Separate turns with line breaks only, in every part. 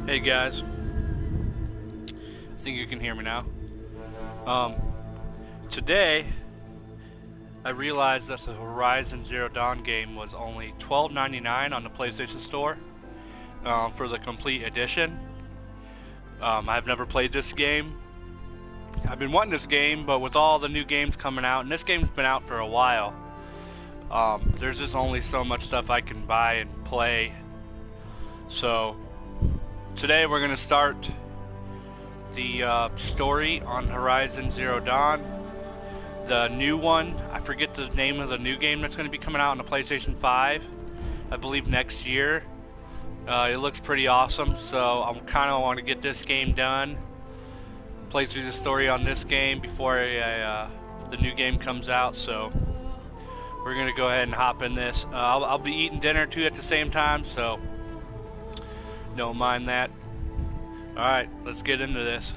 Hey guys, I think you can hear me now. Today I realized that the Horizon Zero Dawn game was only $12.99 on the PlayStation Store for the complete edition. I've never played this game. I've been wanting this game, but with all the new games coming out, and this game's been out for a while, there's just only so much stuff I can buy and play. So today we're going to start the story on Horizon Zero Dawn. The new one, I forget the name of the new game that's going to be coming out on the PlayStation 5, I believe next year. It looks pretty awesome, so I kind of want to get this game done, play through the story on this game before the new game comes out. So we're going to go ahead and hop in this. I'll be eating dinner too at the same time, so don't mind that. Alright, let's get into this.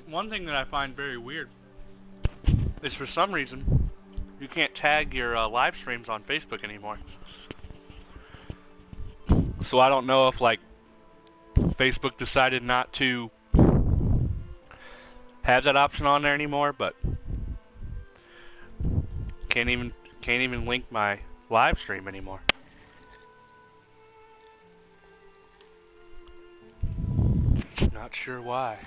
One thing that I find very weird is for some reason you can't tag your live streams on Facebook anymore. So I don't know if like Facebook decided not to have that option on there anymore, but can't even link my live stream anymore. Not sure why.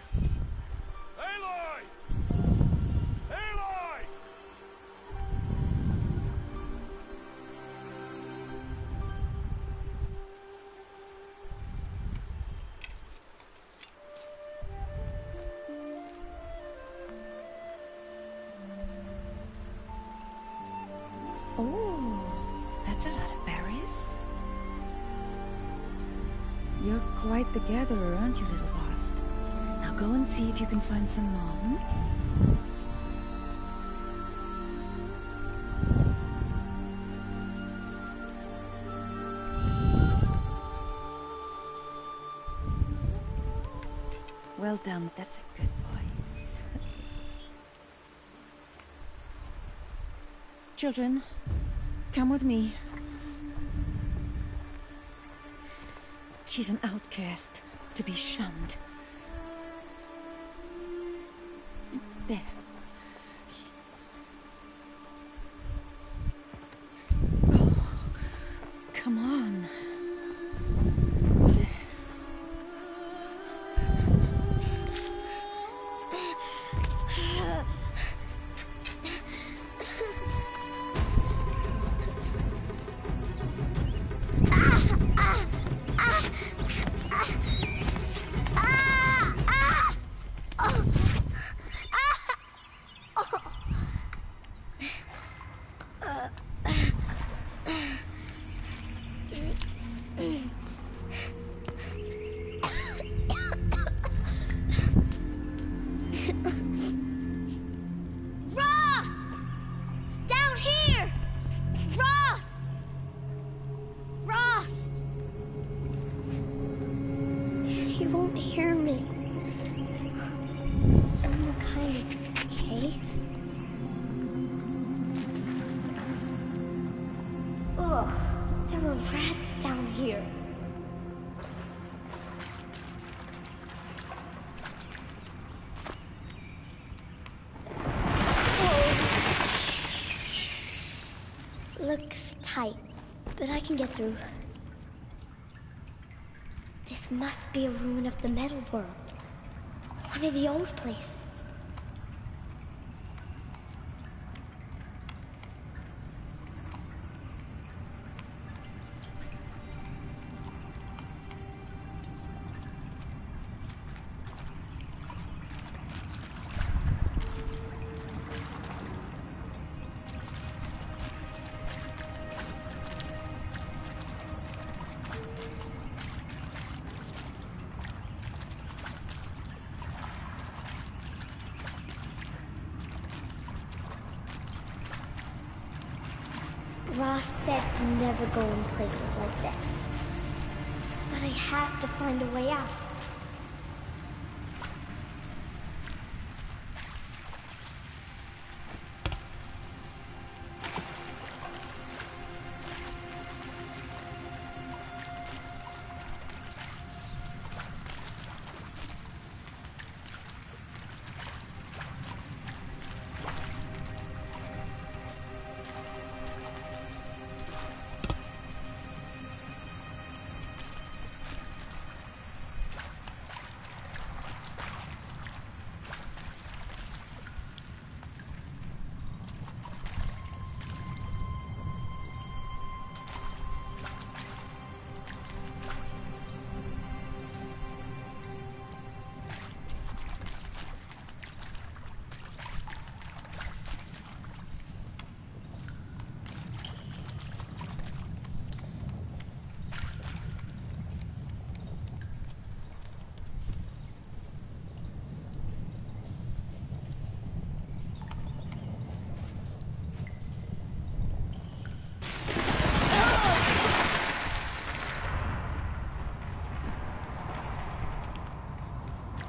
Oh, that's a lot of berries. You're quite the gatherer, aren't you, little Bast? Now go and see if you can find some more. Well done, that's a good boy. Children, come with me. She's an outcast, to be shunned. There. Oh, come on. There.
Looks tight, but I can get through. This must be a ruin of the metal world. One of the old places. Ross said never go in places like this. But I have to find a way out.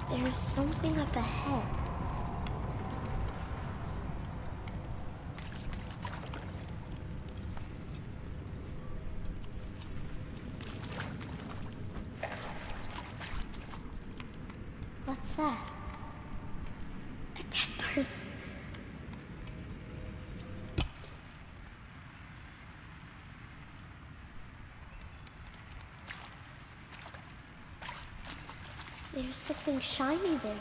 There's something up ahead. What's that? A dead person. There's something shiny there.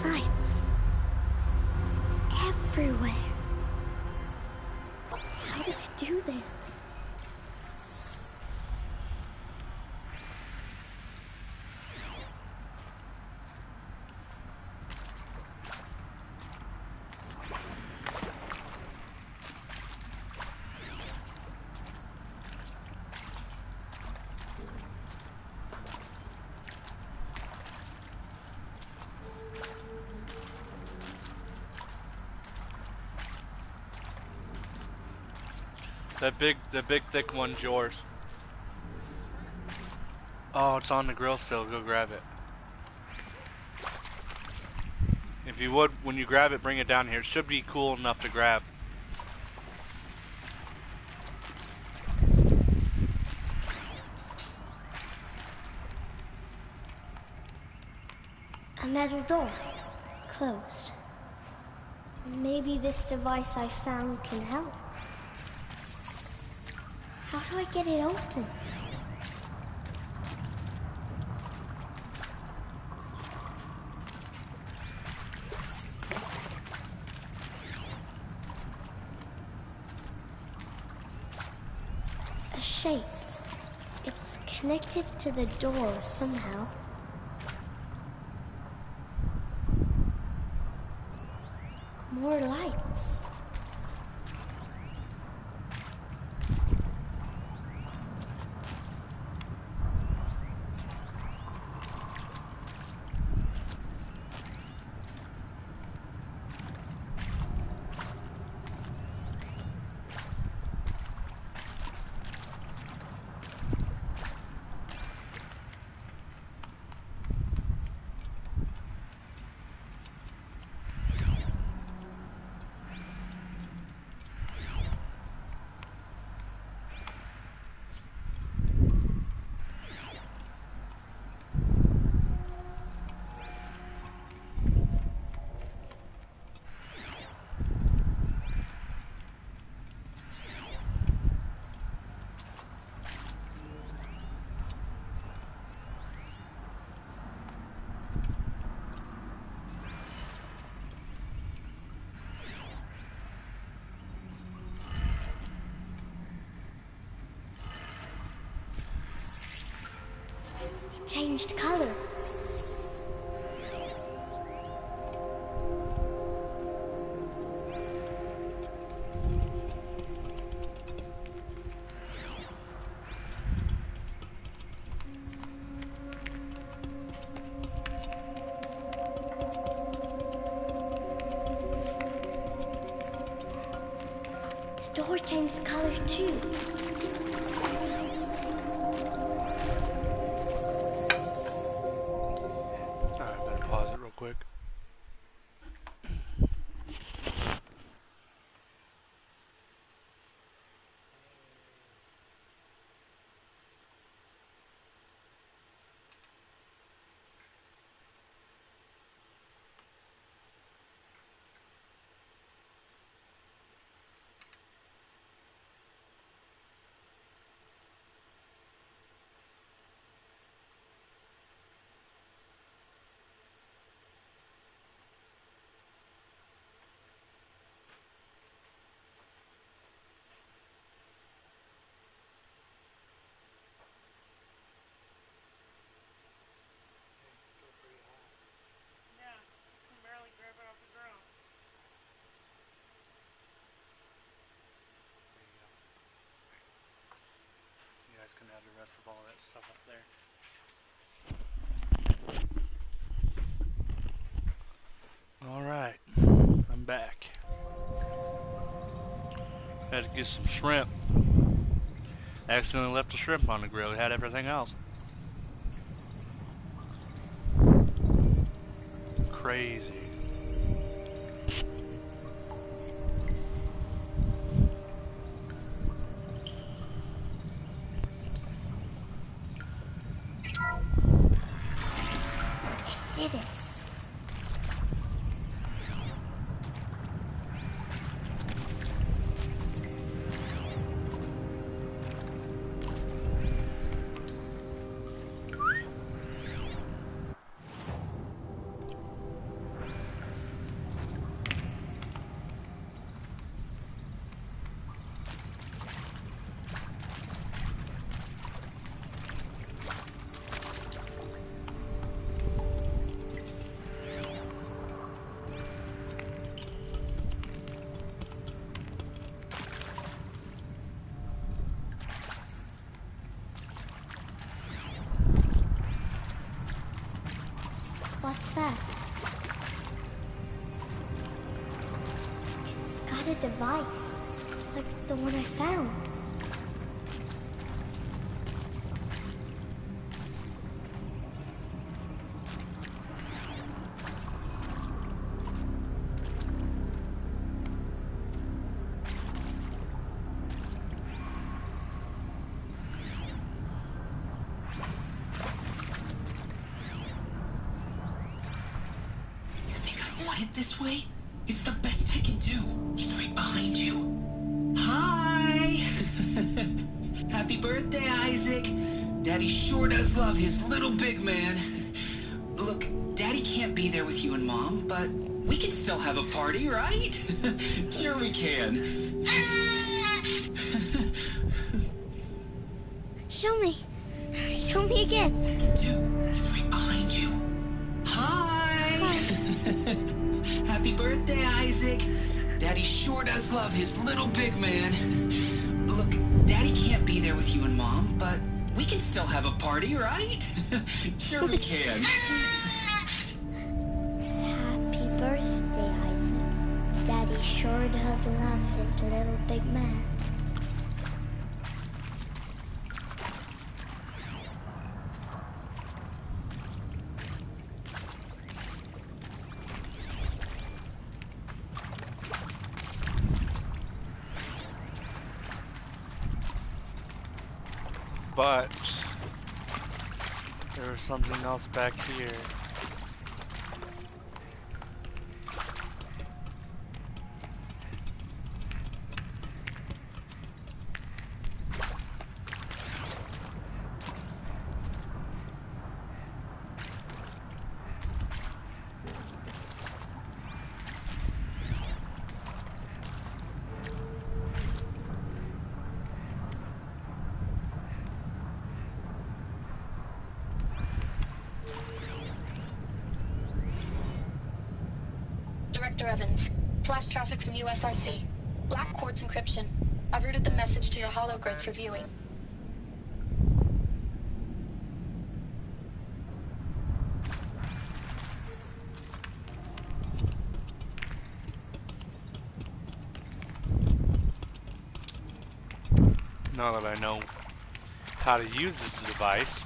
Lights. Everywhere. How does he do this?
The big thick one's yours. Oh, it's on the grill still. Go grab it. If you would, when you grab it, bring it down here. It should be cool enough to grab.
A metal door. Closed. Maybe this device I found can help. How do I get it open? A shape. It's connected to the door somehow. More lights. changed color. The door changed color too.
Alright, better pause it real quick. You guys can have the rest of all that stuff up there. Alright, I'm back. Had to get some shrimp. Accidentally left the shrimp on the grill. It had everything else. Crazy.
Did it? What's that? It's got a device, like the one I found.
It this way? It's the best I can do. He's right behind you. Hi! Happy birthday, Isaac. Daddy sure does love his little big man. Look, Daddy can't be there with you and Mom, but we can still have a party, right? Sure we can.
Show me. Show me again.
He's right behind you. Hi! Happy birthday, Isaac. Daddy sure does love his little big man. Look, Daddy can't be there with you and Mom, but we can still have a party, right? Sure we can.
Happy birthday, Isaac. Daddy sure does love his little big man.
But there was something else back here.
Director Evans. Flash traffic from USRC. Black quartz encryption. I've routed the message to your hologrid for viewing.
Now that I know how to use this device.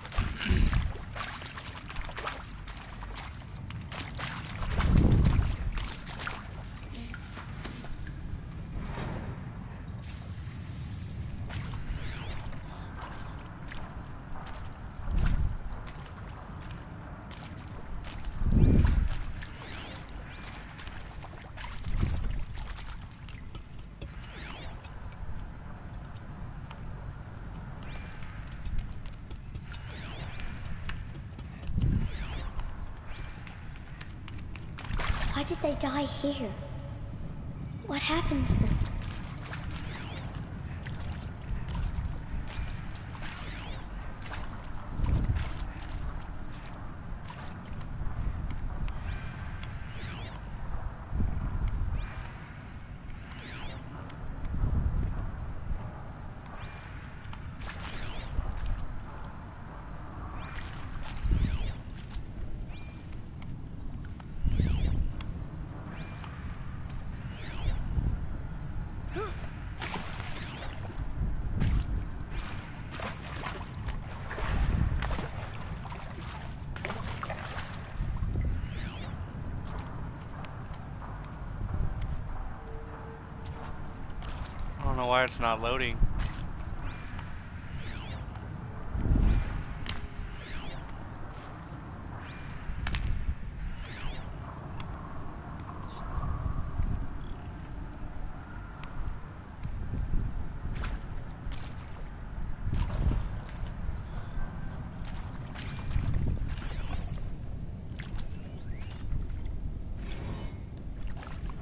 Why did they die here? What happened to them?
I don't know why it's not loading.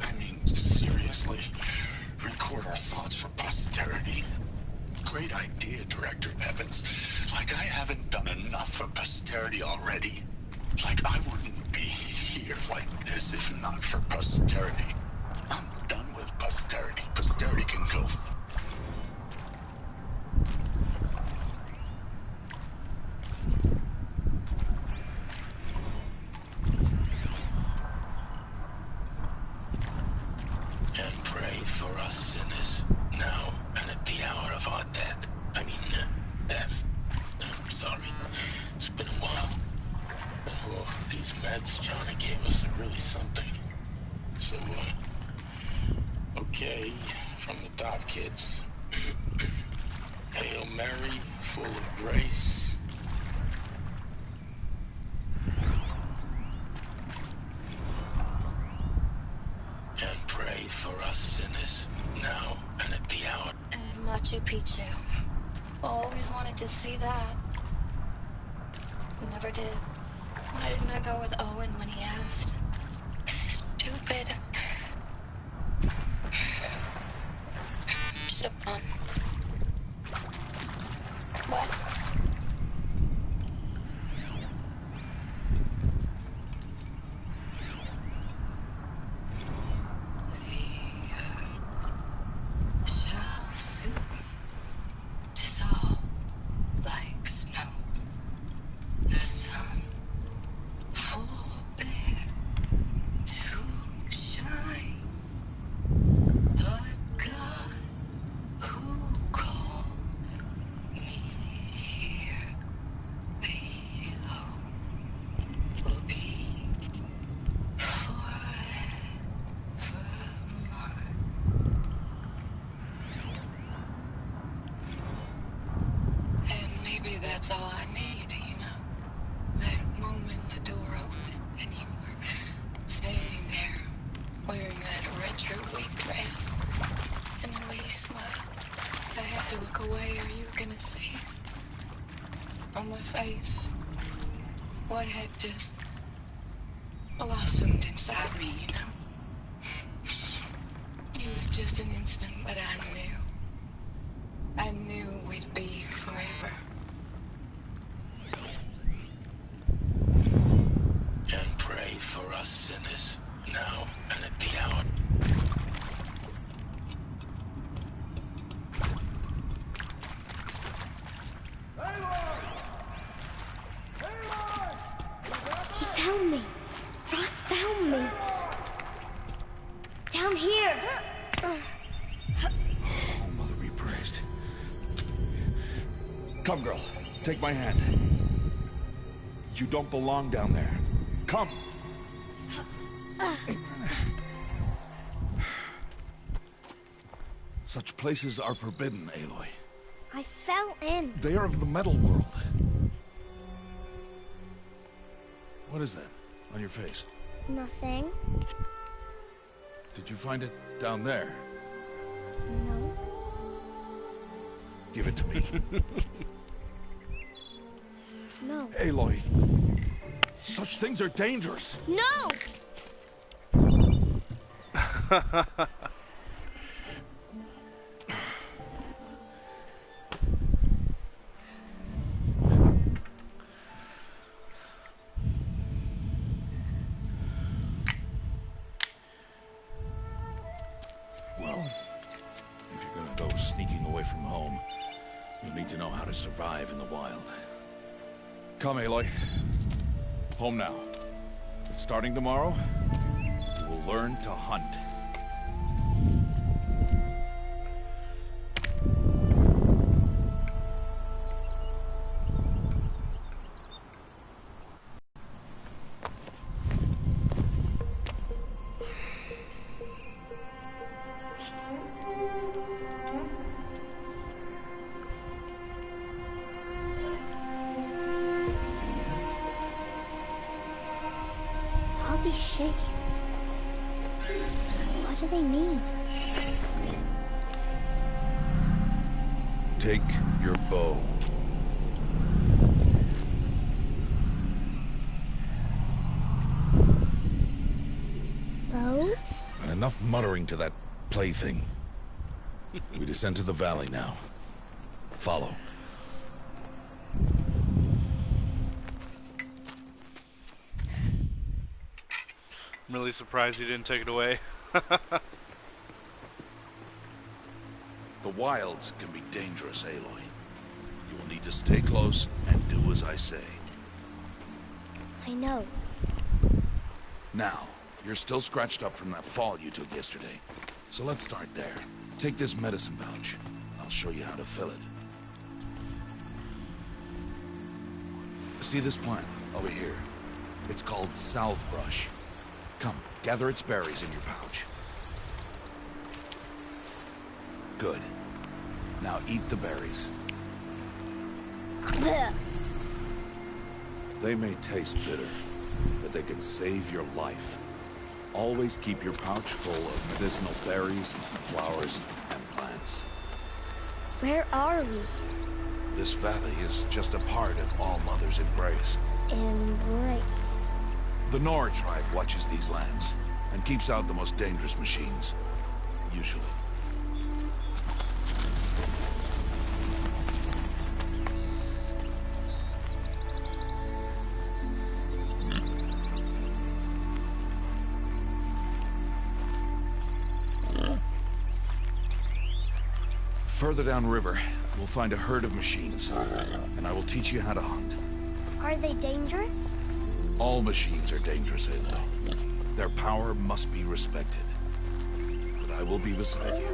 I mean, seriously? Record our thoughts for posterity? Great idea, Director Evans. Like I haven't done enough for posterity already. Like I wouldn't be here like this if not for posterity. I'm done with posterity. Posterity can go. And pray for us sinners, now and at the hour of our death. I mean, death. Sorry, it's been a while. Oh, these meds Johnny gave us are really something. So, okay, from the top, kids. Hail Mary, full of grace. And pray for us sinners, now and at the hour.
And Machu Picchu. Always wanted to see that. Never did. Why didn't I go with Owen when he asked? Stupid. Should've. What? Shall soon dissolve like snow. The sun forbear to shine. But God, who called me here below, will be forever mine. And maybe that's all I need, you know? That moment the door opened and you were standing there wearing that retro wig dress and the way you smiled. I had to look away or you were gonna see it on my face what had just blossomed inside me, you know? It was just an instant, but I knew we'd be forever.
And pray for us sinners, Now, and it be out.
He found me. Ross found me. Down here.
Oh, Mother be praised. Come, girl. Take my hand. You don't belong down there. Come. Such places are forbidden, Aloy.
I fell in.
They are of the metal world. What is that on your face?
Nothing.
Did you find it down there?
No.
Give it to me.
No.
Aloy, such things are dangerous.
No!
Well, if you're gonna go sneaking away from home, you'll need to know how to survive in the wild. Come, Aloy. Home now. But starting tomorrow, you will learn to hunt.
All these shapes. What do they mean?
Take your bow.
Bow?
And enough muttering to that plaything. We descend to the valley now. Follow.
I'm really surprised he didn't take it away.
The wilds can be dangerous, Aloy. You will need to stay close and do as I say.
I know.
Now, you're still scratched up from that fall you took yesterday. So let's start there. Take this medicine pouch. I'll show you how to fill it. See this plant over here? It's called salve brush. Come, gather its berries in your pouch. Good. Now eat the berries.
Blech.
They may taste bitter, but they can save your life. Always keep your pouch full of medicinal berries, flowers, and plants.
Where are we?
This valley is just a part of All Mother's embrace.
Embrace.
The Nora tribe watches these lands and keeps out the most dangerous machines. Usually. Further downriver, we'll find a herd of machines, and I will teach you how to hunt.
Are they dangerous?
All machines are dangerous, Aloy. Their power must be respected. But I will be beside you.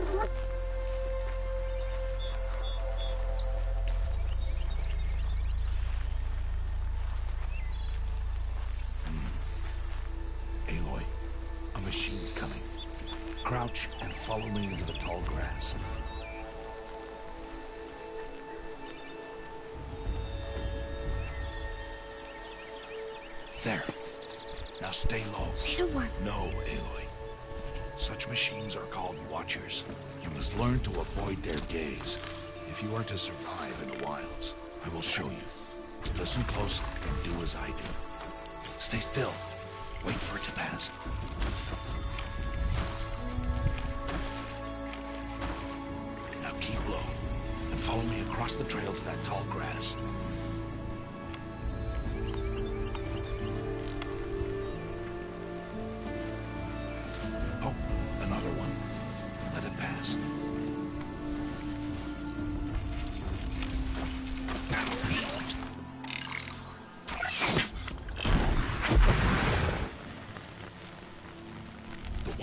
Aloy, a machine's coming. Crouch and follow me into the tall grass. There. Now stay low.
Little one.
No, Aloy. Such machines are called watchers. You must learn to avoid their gaze. If you are to survive in the wilds, I will show you. Listen close and do as I do. Stay still. Wait for it to pass. Now keep low and follow me across the trail to that tall grass.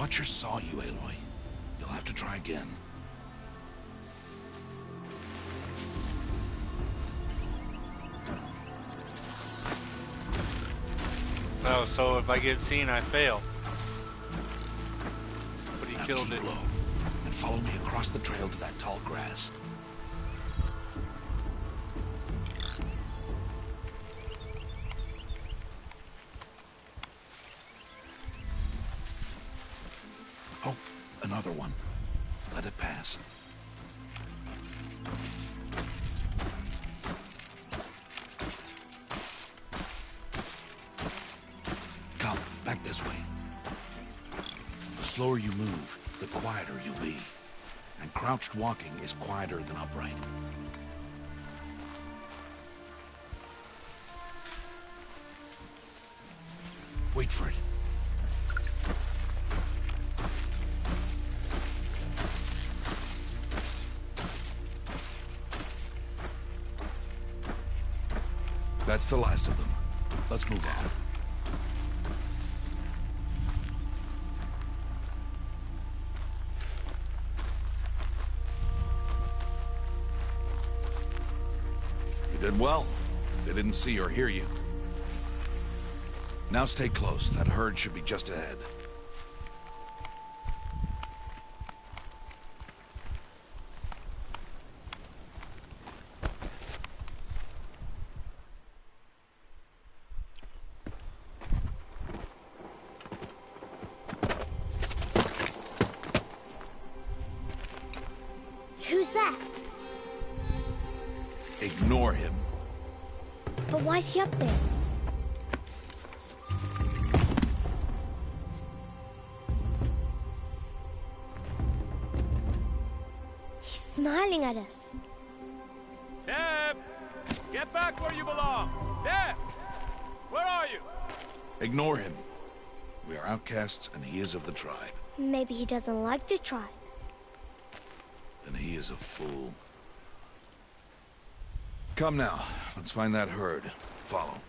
Watcher saw you, Aloy. You'll have to try again.
Oh, so if I get seen, I fail. But he
Now
killed
keep
it.
low, and follow me across the trail to that tall grass. Oh, another one. Let it pass. Come, back this way. The slower you move, the quieter you'll be. And crouched walking is quieter than upright. Wait for it. That's the last of them. Let's move on. You did well. They didn't see or hear you. Now stay close. That herd should be just ahead.
Who's that?
Ignore him.
But why's he up there? He's smiling at us.
Teb! Get back where you belong! Teb! Where are you?
Ignore him. We are outcasts, and he is of the tribe.
Maybe he doesn't like the tribe.
And he is a fool. Come now, let's find that herd. Follow.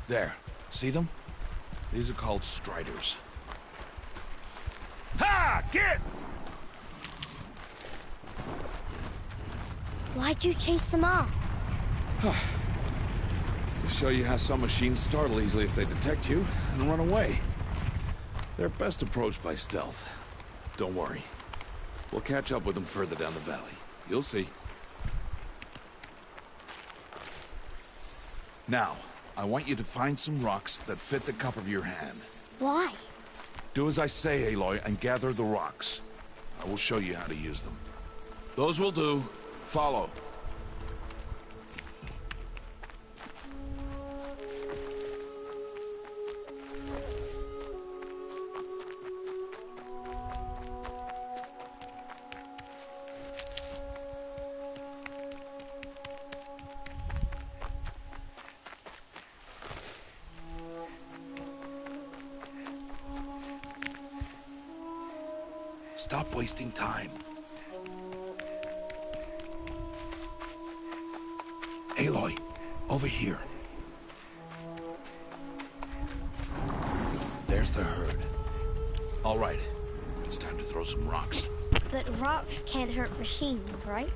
There. See them? These are called striders. Ha! Get!
Why'd you chase them off?
To show you how some machines startle easily if they detect you and run away. They're best approached by stealth. Don't worry. We'll catch up with them further down the valley. You'll see. Now, I want you to find some rocks that fit the cup of your hand.
Why?
Do as I say, Aloy, and gather the rocks. I will show you how to use them. Those will do. Follow. Stop wasting time. Aloy, over here. There's the herd. All right, it's time to throw some rocks.
But rocks can't hurt machines, right?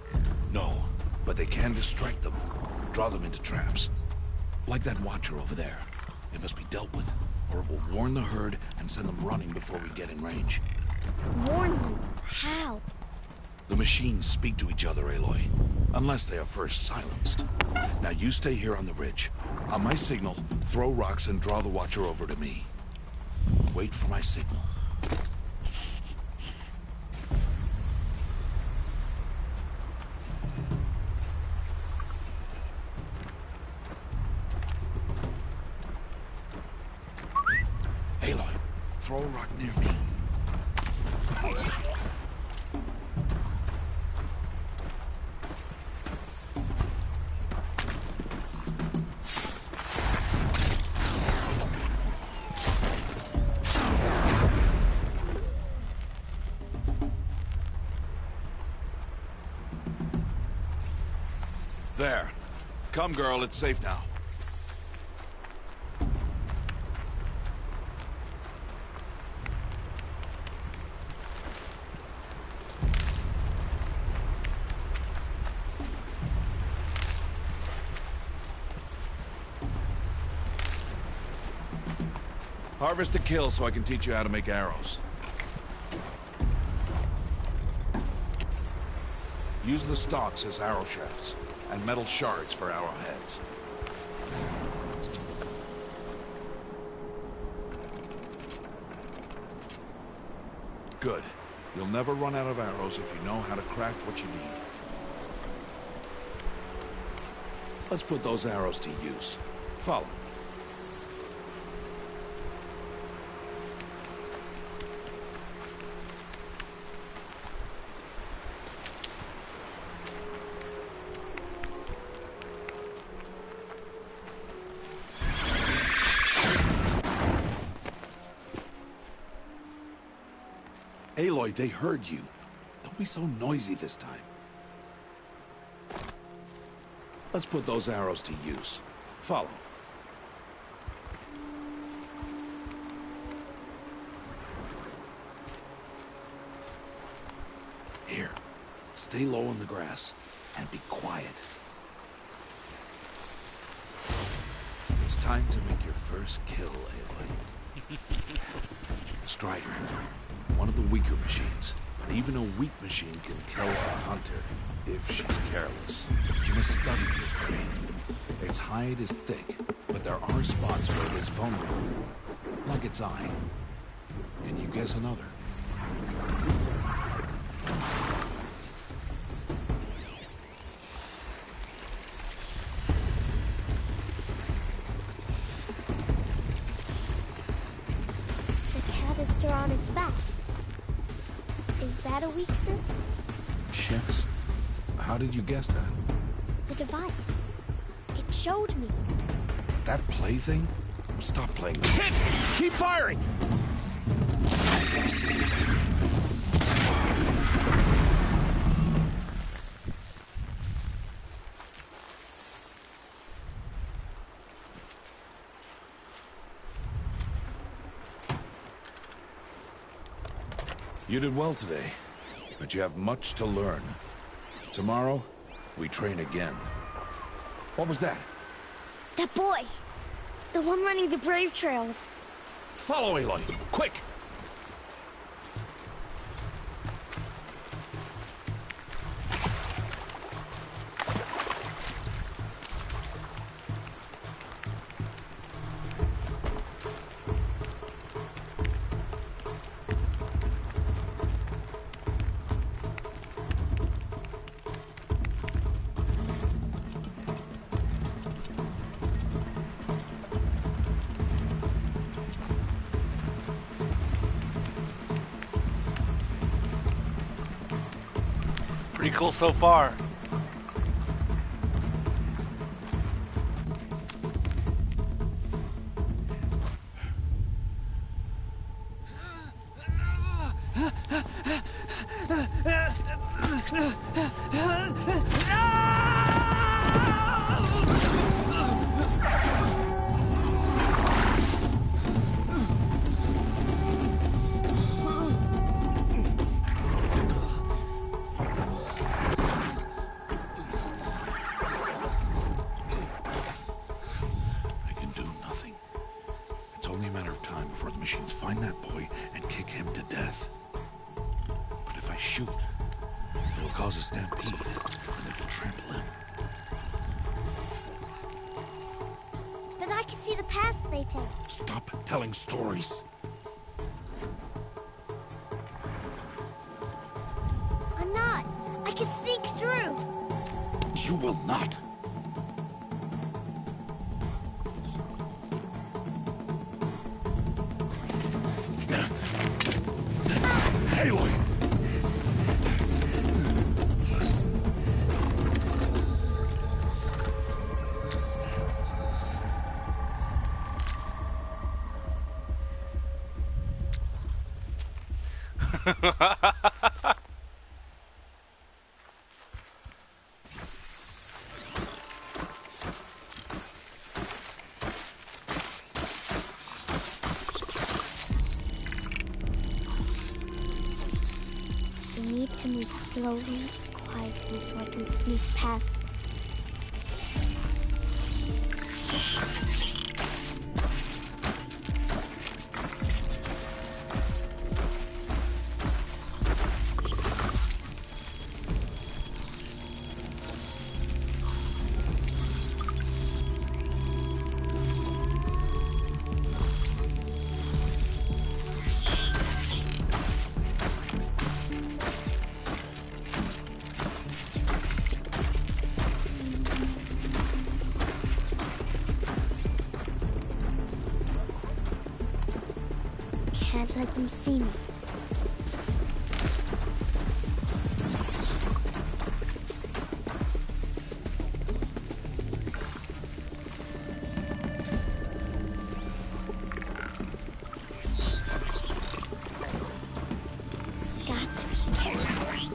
No, but they can distract them. Draw them into traps. Like that watcher over there. It must be dealt with, or it will warn the herd and send them running before we get in range.
Warn them. How?
The machines speak to each other, Aloy. Unless they are first silenced. Now you stay here on the ridge. On my signal, throw rocks and draw the watcher over to me. Wait for my signal. Aloy, throw a rock near me. There. Come, girl, it's safe now. Harvest a kill so I can teach you how to make arrows. Use the stalks as arrow shafts, and metal shards for arrowheads. Good. You'll never run out of arrows if you know how to craft what you need. Let's put those arrows to use. Follow. Aloy, they heard you. Don't be so noisy this time. Let's put those arrows to use. Follow. Here, stay low in the grass and be quiet. It's time to make your first kill, Aloy. Strider. One of the weaker machines, but even a weak machine can kill a hunter if she's careless. You must study your prey. Its hide is thick, but there are spots where it is vulnerable, like its eye. Can you guess another?
The canister on its back. Is that a weakness?
Yes. How did you guess that?
The device. It showed me.
That plaything? Stop playing. Hit! Keep firing! You did well today, but you have much to learn. Tomorrow, we train again. What was that?
That boy. The one running the brave trails.
Follow Aloy, quick!
Pretty cool so far.
Machines find that boy and kick him to death. But if I shoot, it will cause a stampede, and they will trample him.
But I can see the paths they take.
Stop telling stories.
I'm not. I can sneak through.
You will not. Aloy!
slowly, quietly, so I can sneak past. Can't let them see me. Got to be careful.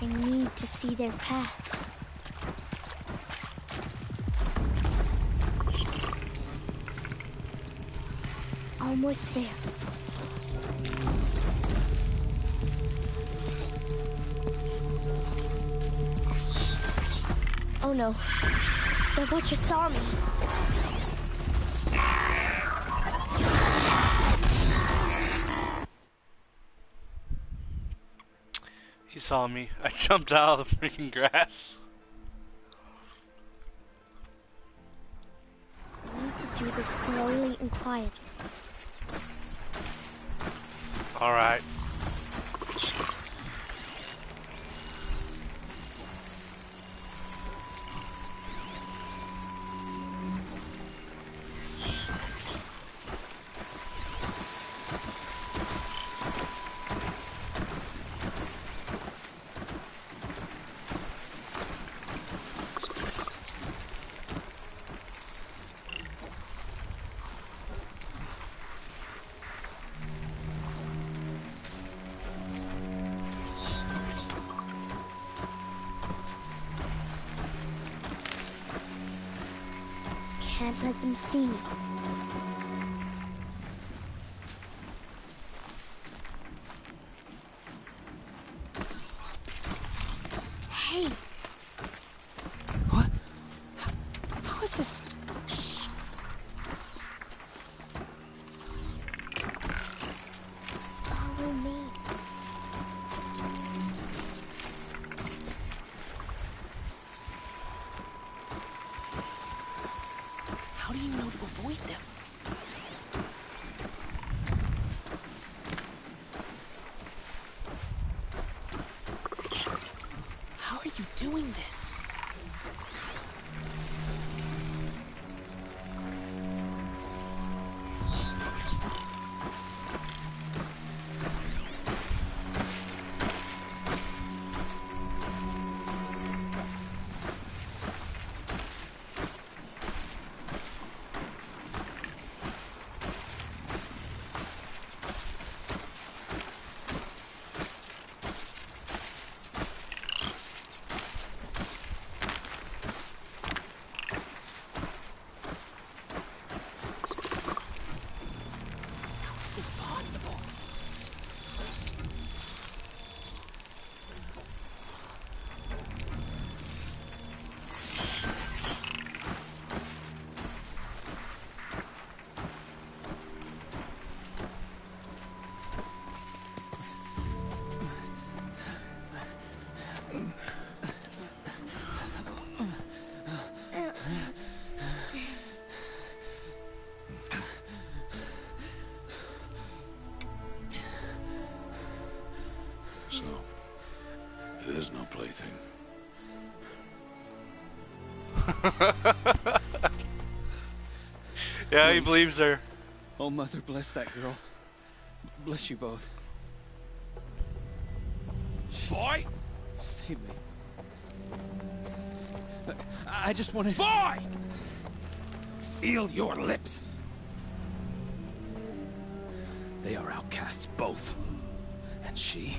I need to see their paths. Almost there. Oh no. The Watcher saw me.
He saw me. I jumped out of the freaking grass.
I need to do this slowly and quietly.
Alright.
Can't let them see me. Hey!
What? How is this?
Shh. Follow me.
How do you know to avoid them? How are you doing this?
So, it is no plaything.
Yeah, he believes her.
Oh, Mother, bless that girl. Bless you both.
Boy?
She's okay, babe. I just wanted...
Boy! Seal your lips. They are outcasts, both. And she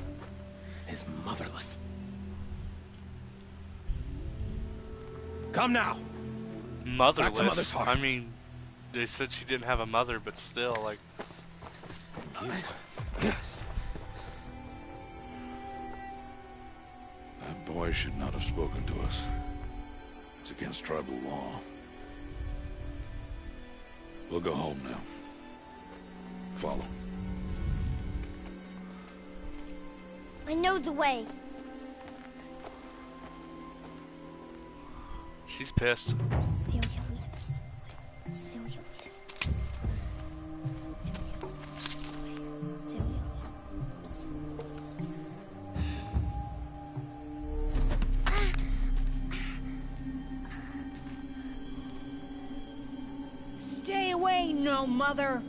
is motherless. Come now. Back to
Motherless?
mother's heart.
I mean, they said she didn't have a mother, but still, like...
That boy should not have spoken to us. It's against tribal law. We'll go home now. Follow.
I know the way.
She's pissed.
Seal your lips. Seal your lips. Seal your lips.
Stay away, no mother.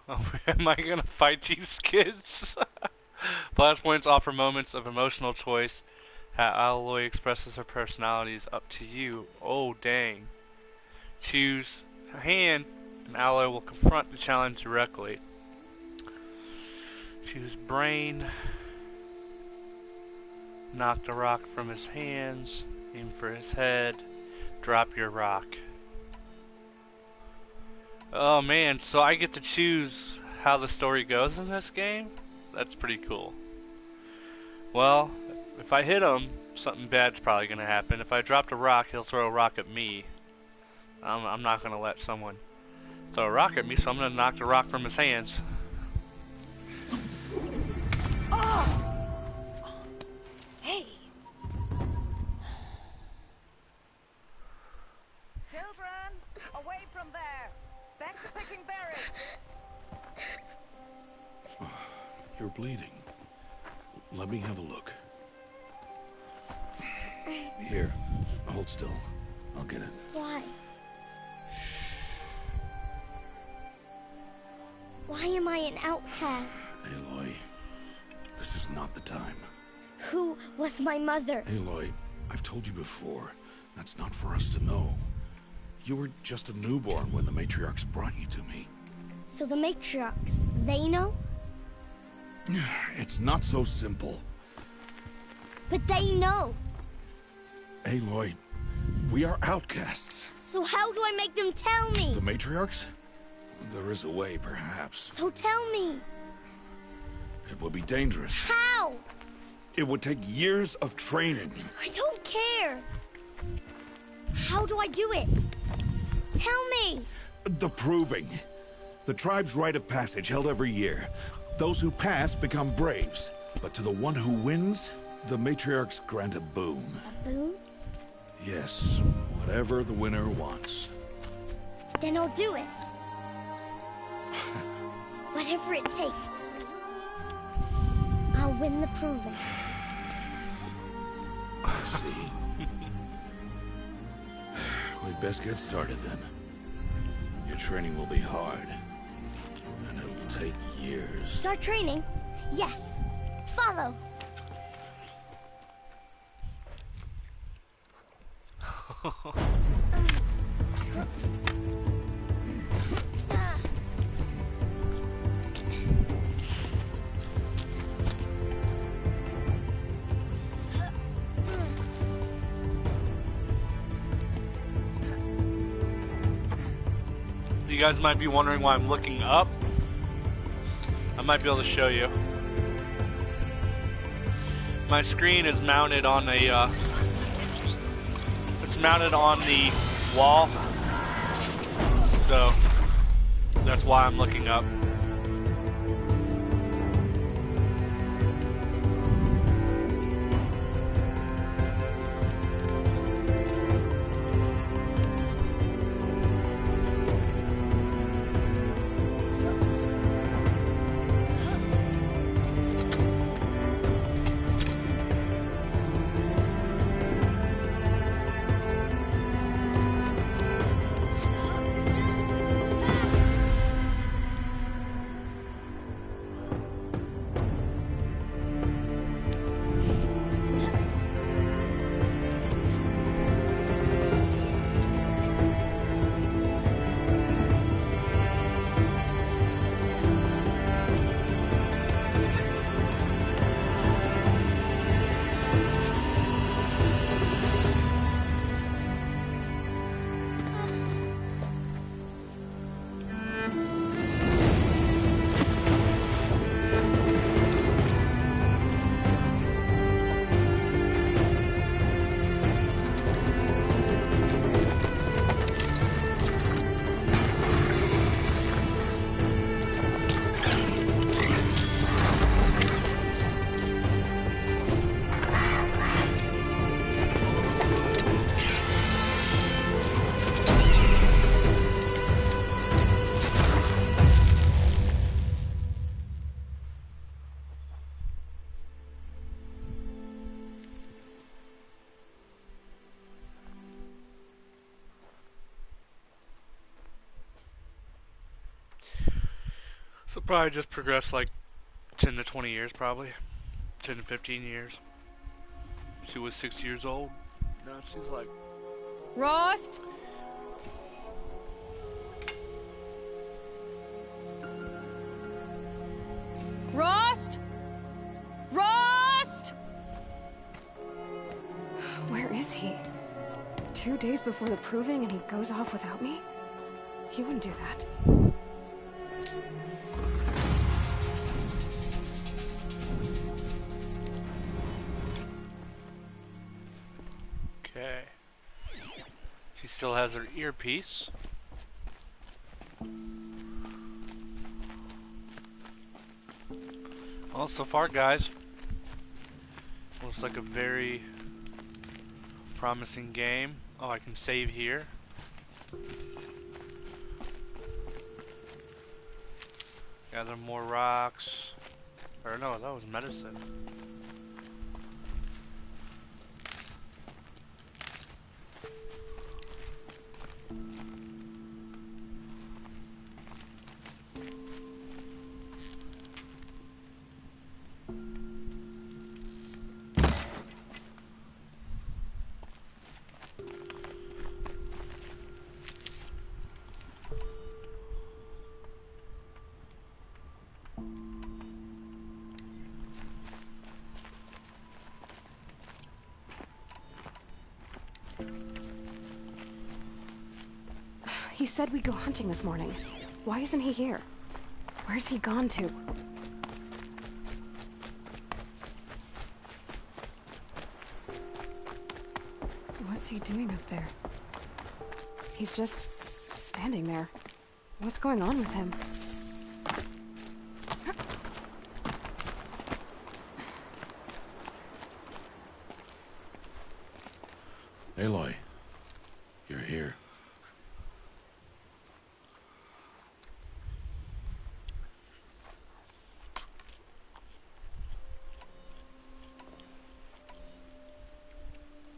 Oh, am I gonna fight these kids? Flashpoints offer moments of emotional choice. How Aloy expresses her personality is up to you. Oh, dang. Choose a hand, and Aloy will confront the challenge directly. Choose brain. Knock the rock from his hands. Aim for his head. Drop your rock. Oh man, so I get to choose how the story goes in this game? That's pretty cool. Well, if I hit him, something bad's probably going to happen. If I dropped a rock, he'll throw a rock at me. I'm not going to let someone throw a rock at me, so I'm going to knock the rock from his hands.
Oh! Hey!
Children, away from there! Back to picking berries!
You're bleeding. Let me have a look. Here, hold still. I'll get it.
Why? Why am I an outcast?
Aloy, this is not the time.
Who was my mother?
Aloy, I've told you before, that's not for us to know. You were just a newborn when the matriarchs brought you to me.
So the matriarchs, they know?
It's not so simple.
But they know.
Aloy, we are outcasts.
So how do I make them tell me?
The matriarchs? There is a way, perhaps.
So tell me.
It would be dangerous.
How?
It would take years of training.
I don't care. How do I do it? Tell me.
The proving. The tribe's rite of passage held every year. Those who pass become braves. But to the one who wins, the matriarchs grant a boon.
A boon?
Yes, whatever the winner wants.
Then I'll do it. Whatever it takes. I'll win the proving.
I see. We'd best get started then. Your training will be hard. And it'll take years.
Start training? Yes. Follow.
You guys might be wondering why I'm looking up. I might be able to show you. My screen is mounted on a, it's mounted on the wall, so that's why I'm looking up. So probably just progress like 10 to 20 years, probably 10 to 15 years. She was 6 years old. Now she's like
Rost? Rost? Rost?
Where is he? 2 days before the proving and he goes off without me? He wouldn't do that.
okay. She still has her earpiece. Well, so far, guys, looks like a very promising game. Oh, I can save here. Gather more rocks. Or no, that was medicine.
He said we'd go hunting this morning. Why isn't he here? Where's he gone to? What's he doing up there? He's just standing there. What's going on with him?
Aloy, you're here.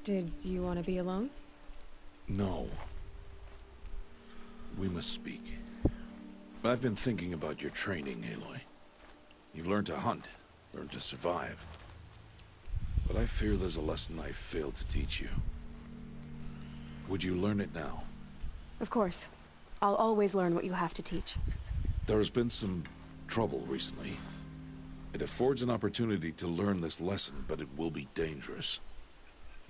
Did you want to be alone?
No. We must speak. I've been thinking about your training, Aloy. You've learned to hunt, learned to survive. But I fear there's a lesson I failed to teach you. Would you learn it now?
Of course. I'll always learn what you have to teach.
There has been some trouble recently. It affords an opportunity to learn this lesson, but it will be dangerous.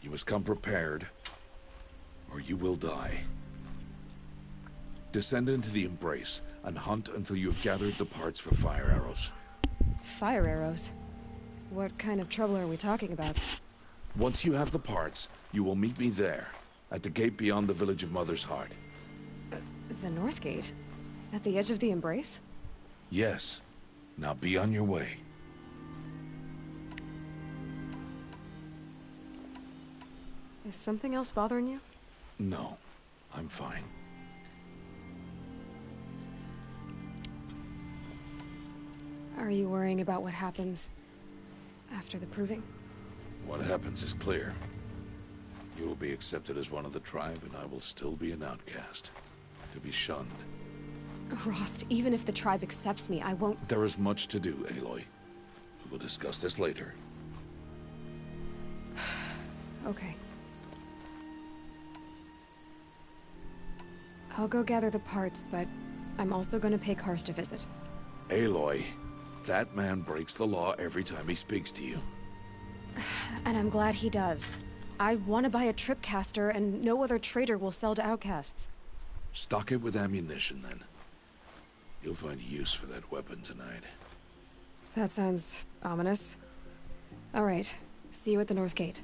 You must come prepared, or you will die. Descend into the Embrace, and hunt until you have gathered the parts for fire arrows.
Fire arrows? What kind of trouble are we talking about?
Once you have the parts, you will meet me there, at the gate beyond the village of Mother's Heart.
The North Gate? At the edge of the Embrace?
Yes. Now be on your way.
Is something else bothering you?
No, I'm fine.
Are you worrying about what happens after the proving?
What happens is clear. You will be accepted as one of the tribe, and I will still be an outcast. To be shunned.
Rost, even if the tribe accepts me, I won't...
There is much to do, Aloy. We will discuss this later.
Okay. I'll go gather the parts, but I'm also going to pay Karst a visit.
Aloy, that man breaks the law every time he speaks to you.
And I'm glad he does. I want to buy a tripcaster, and no other trader will sell to outcasts.
Stock it with ammunition, then. You'll find use for that weapon tonight.
That sounds ominous. All right. See you at the North Gate.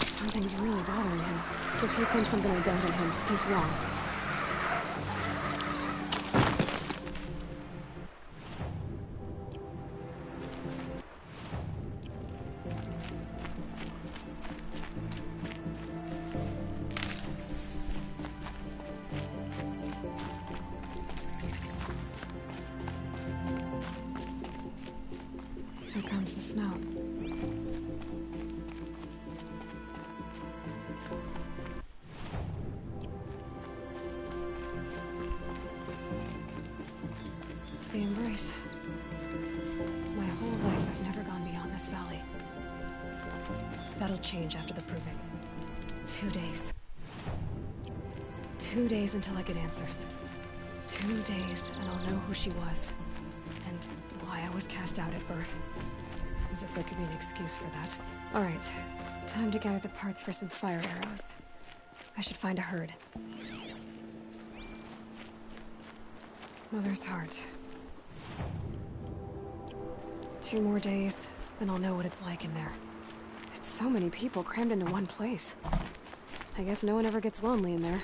Something's really bothering him. If he thinks I'm gonna abandon him, he's wrong. snow. The embrace. My whole life I've never gone beyond this valley. That'll change after the proving. 2 days. 2 days until I get answers. 2 days and I'll know who she was. And why I was cast out at birth. As if there could be an excuse for that. Alright, time to gather the parts for some fire arrows. I should find a herd. Mother's heart. 2 more days, then I'll know what it's like in there. It's so many people crammed into one place. I guess no one ever gets lonely in there.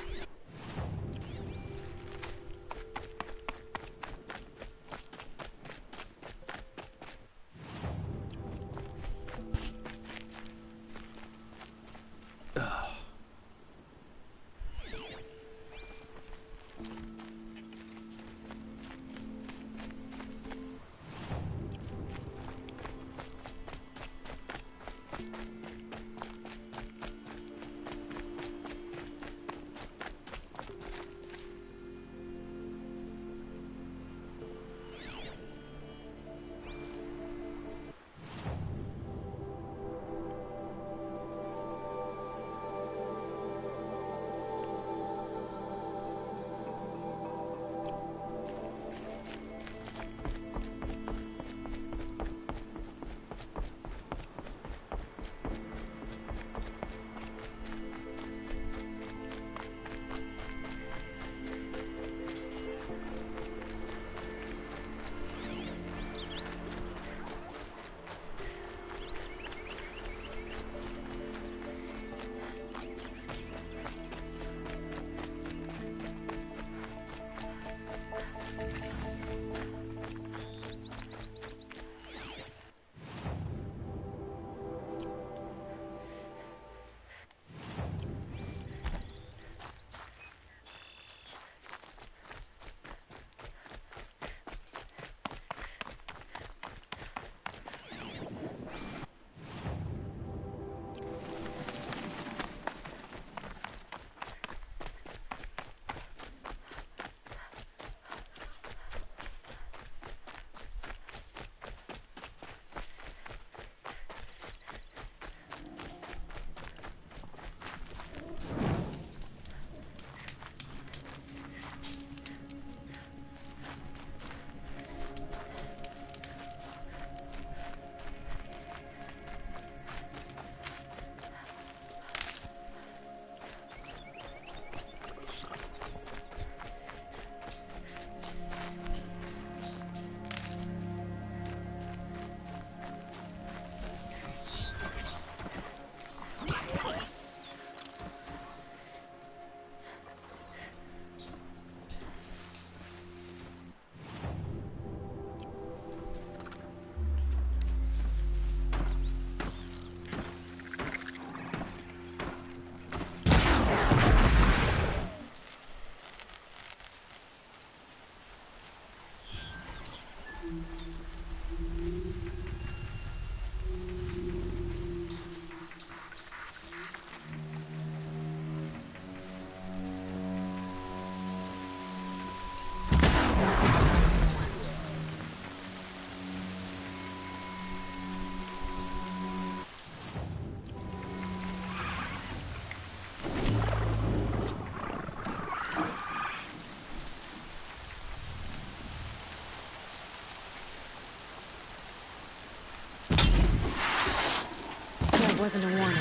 Wasn't a warning.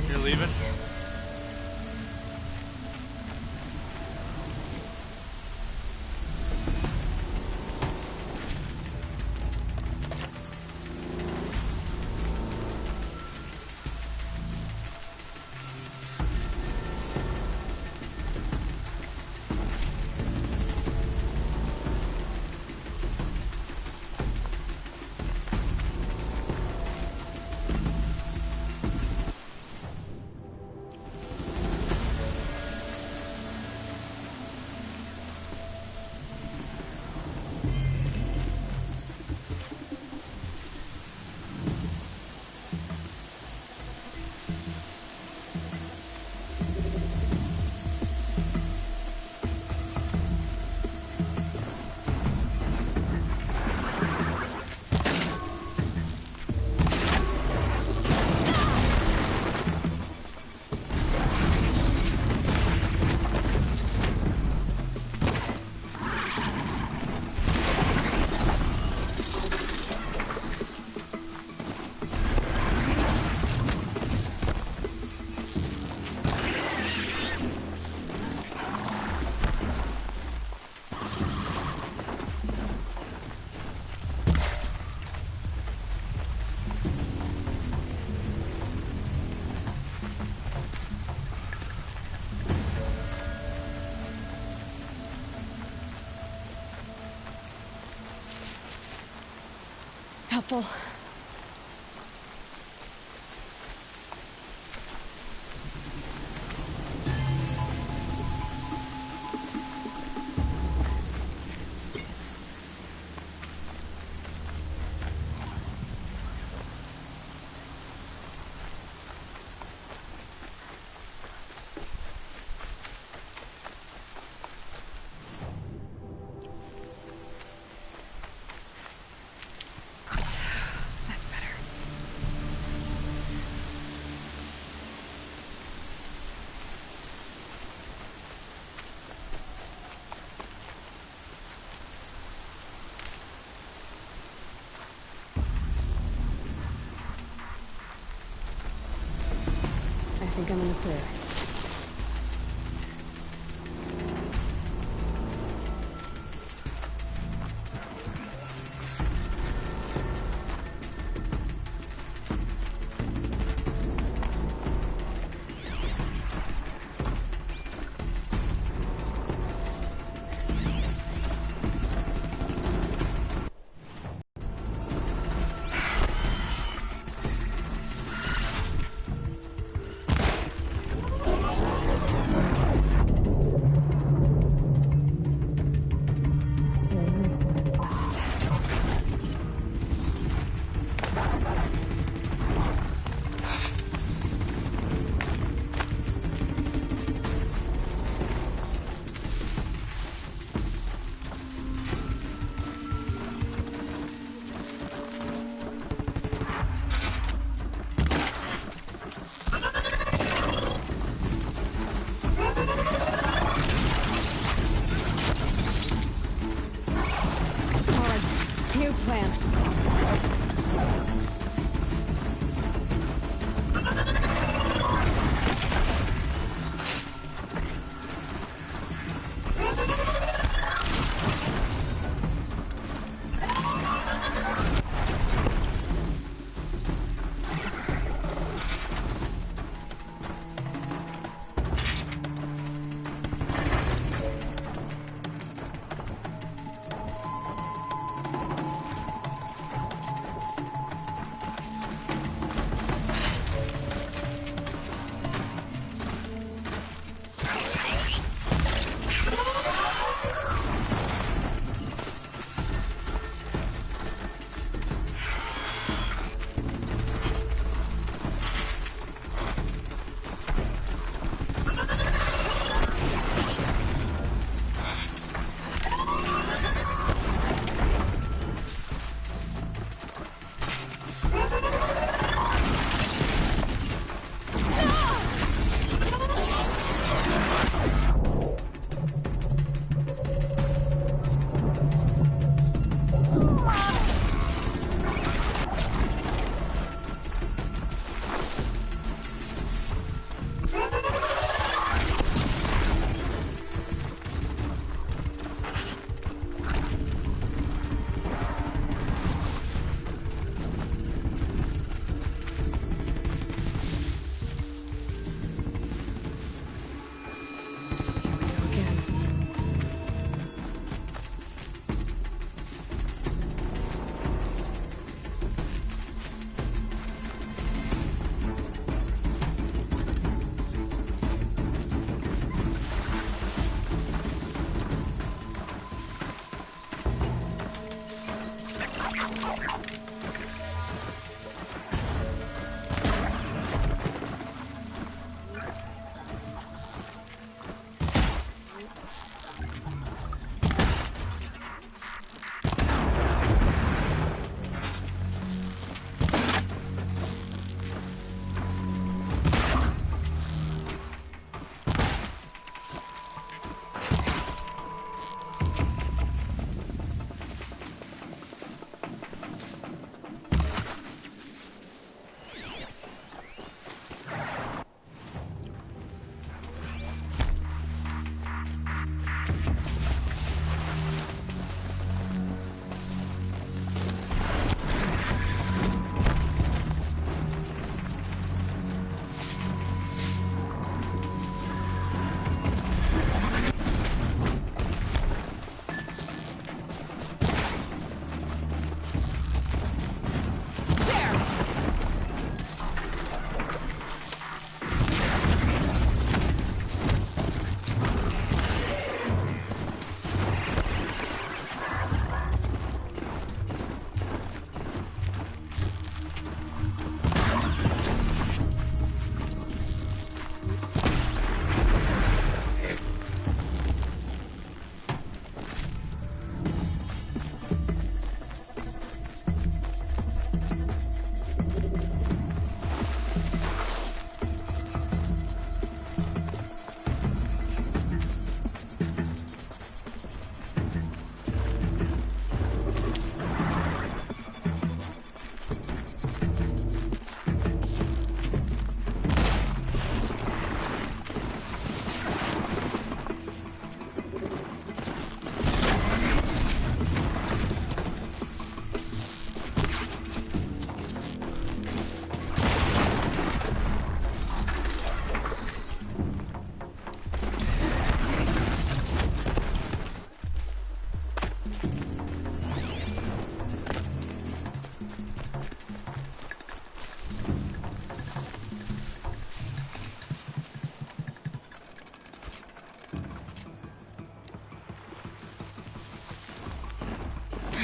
You're leaving?
Helpful. I think I'm in the clear. New plan.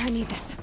I need this.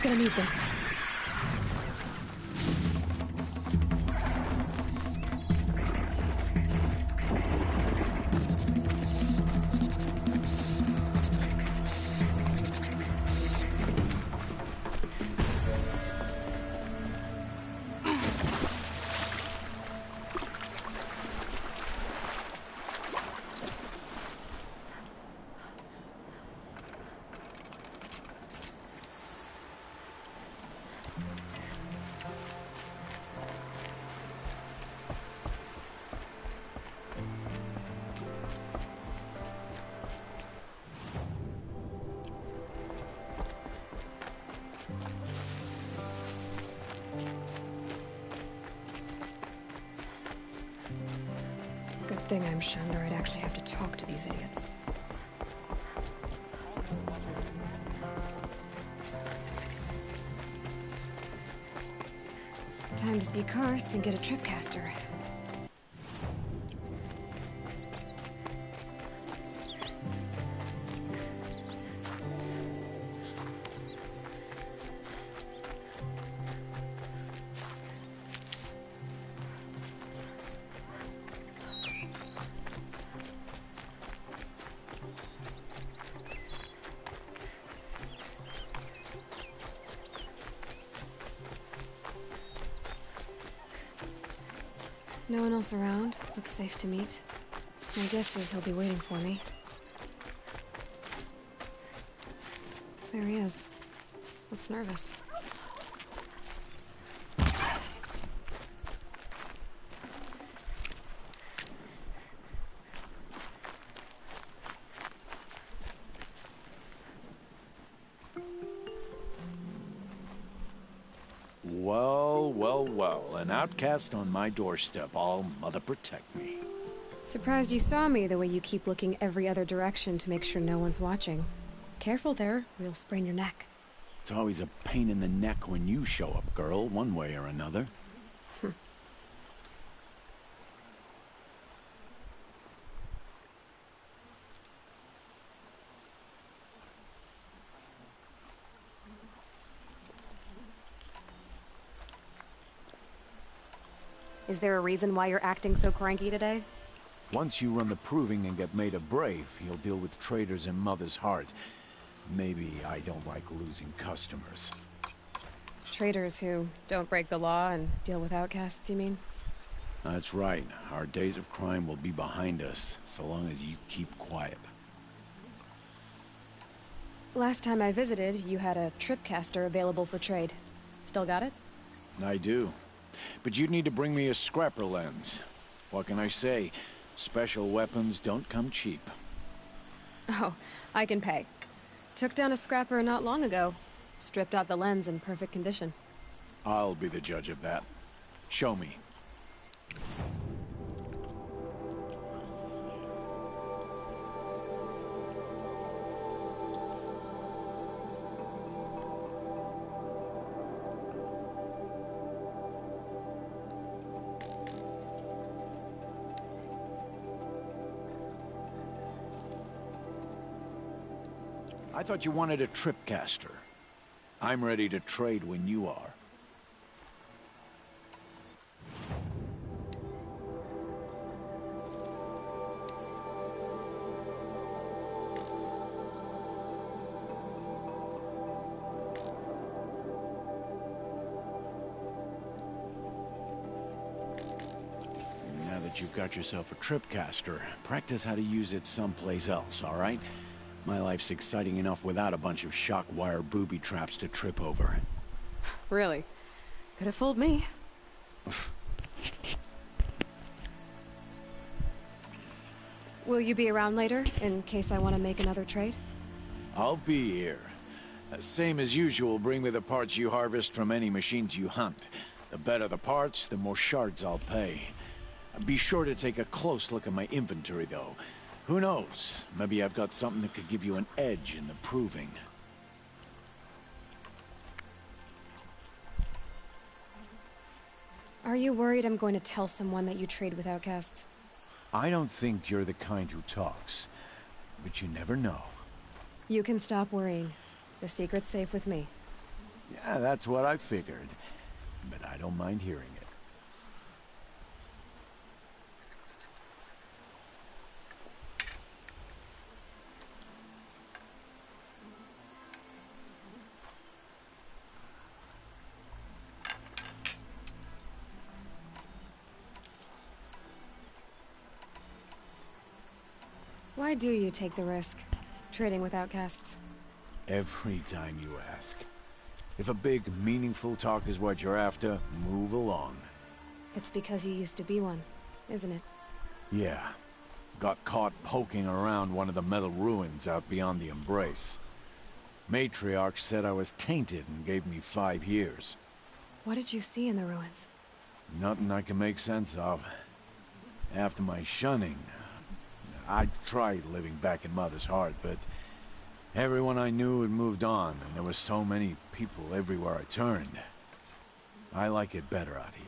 Gonna need this. Good thing I'm shunned, or I'd actually have to talk to these idiots. Time to see Karst and get a tripcaster. No one else around. Looks safe to meet. My guess is he'll be waiting for me. There he is. Looks nervous.
Well, an outcast on my doorstep. All mother protect me.
Surprised you saw me the way you keep looking every other direction to make sure no one's watching. Careful there, or you'll sprain your neck.
It's always a pain in the neck when you show up, girl, one way or another.
Is there a reason why you're acting so cranky today?
Once you run the proving and get made a brave, you'll deal with traitors in Mother's heart. Maybe I don't like losing customers.
Traitors who don't break the law and deal with outcasts, you mean?
That's right. Our days of crime will be behind us, so long as you keep quiet.
Last time I visited, you had a tripcaster available for trade. Still got it?
I do. But you'd need to bring me a scrapper lens. What can I say? Special weapons don't come cheap.
Oh, I can pay. Took down a scrapper not long ago. Stripped out the lens in perfect condition.
I'll be the judge of that. Show me. I thought you wanted a tripcaster. I'm ready to trade when you are. Now that you've got yourself a tripcaster, practice how to use it someplace else, all right? My life's exciting enough without a bunch of shock wire booby traps to trip over.
Really? Could have fooled me. Will you be around later, in case I want to make another trade?
I'll be here. Same as usual, bring me the parts you harvest from any machines you hunt. The better the parts, the more shards I'll pay. Be sure to take a close look at my inventory, though. Who knows? Maybe I've got something that could give you an edge in the proving.
Are you worried I'm going to tell someone that you trade with outcasts?
I don't think you're the kind who talks, but you never know.
You can stop worrying. The secret's safe with me.
Yeah, that's what I figured. But I don't mind hearing it.
Why do you take the risk, trading with outcasts?
Every time you ask. If a big, meaningful talk is what you're after, move along.
It's because you used to be one, isn't it?
Yeah. Got caught poking around one of the metal ruins out beyond the Embrace. Matriarch said I was tainted and gave me 5 years.
What did you see in the ruins?
Nothing I can make sense of. After my shunning, I tried living back in Mother's heart, but everyone I knew had moved on, and there were so many people everywhere I turned. I like it better out here.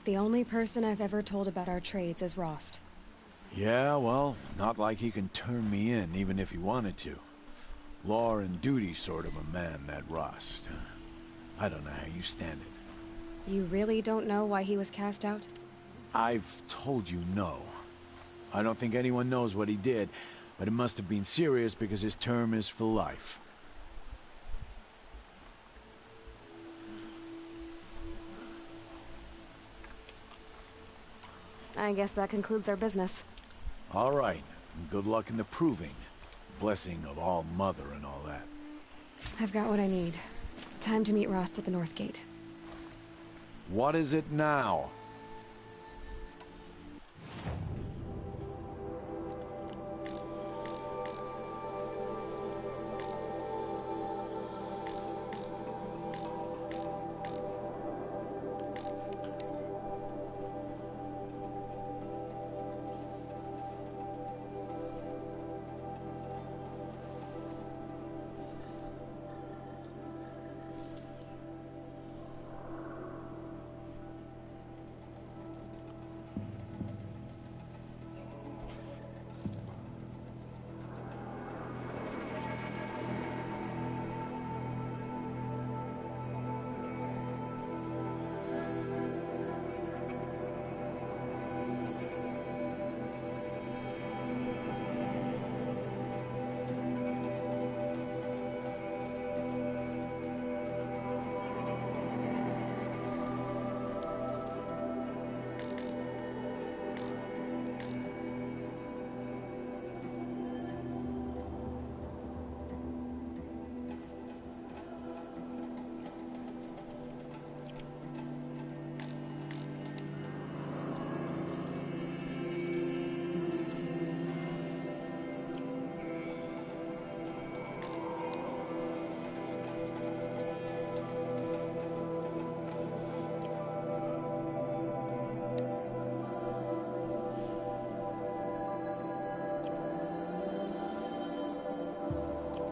The only person I've ever told about our trades is Rost.
Yeah, well, not like he can turn me in, even if he wanted to. Law and duty sort of a man, that Rost. I don't know how you stand it.
You really don't know why he was cast out?
I've told you no. I don't think anyone knows what he did, but it must have been serious because his term is for life.
I guess that concludes our business.
All right, and good luck in the proving. Blessing of All Mother and all that.
I've got what I need. Time to meet Rost at the North Gate.
What is it now?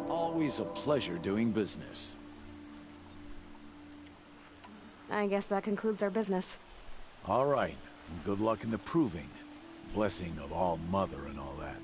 Always a pleasure doing business.
I guess that concludes our business.
All right, and good luck in the proving. Blessing of All Mother and all that.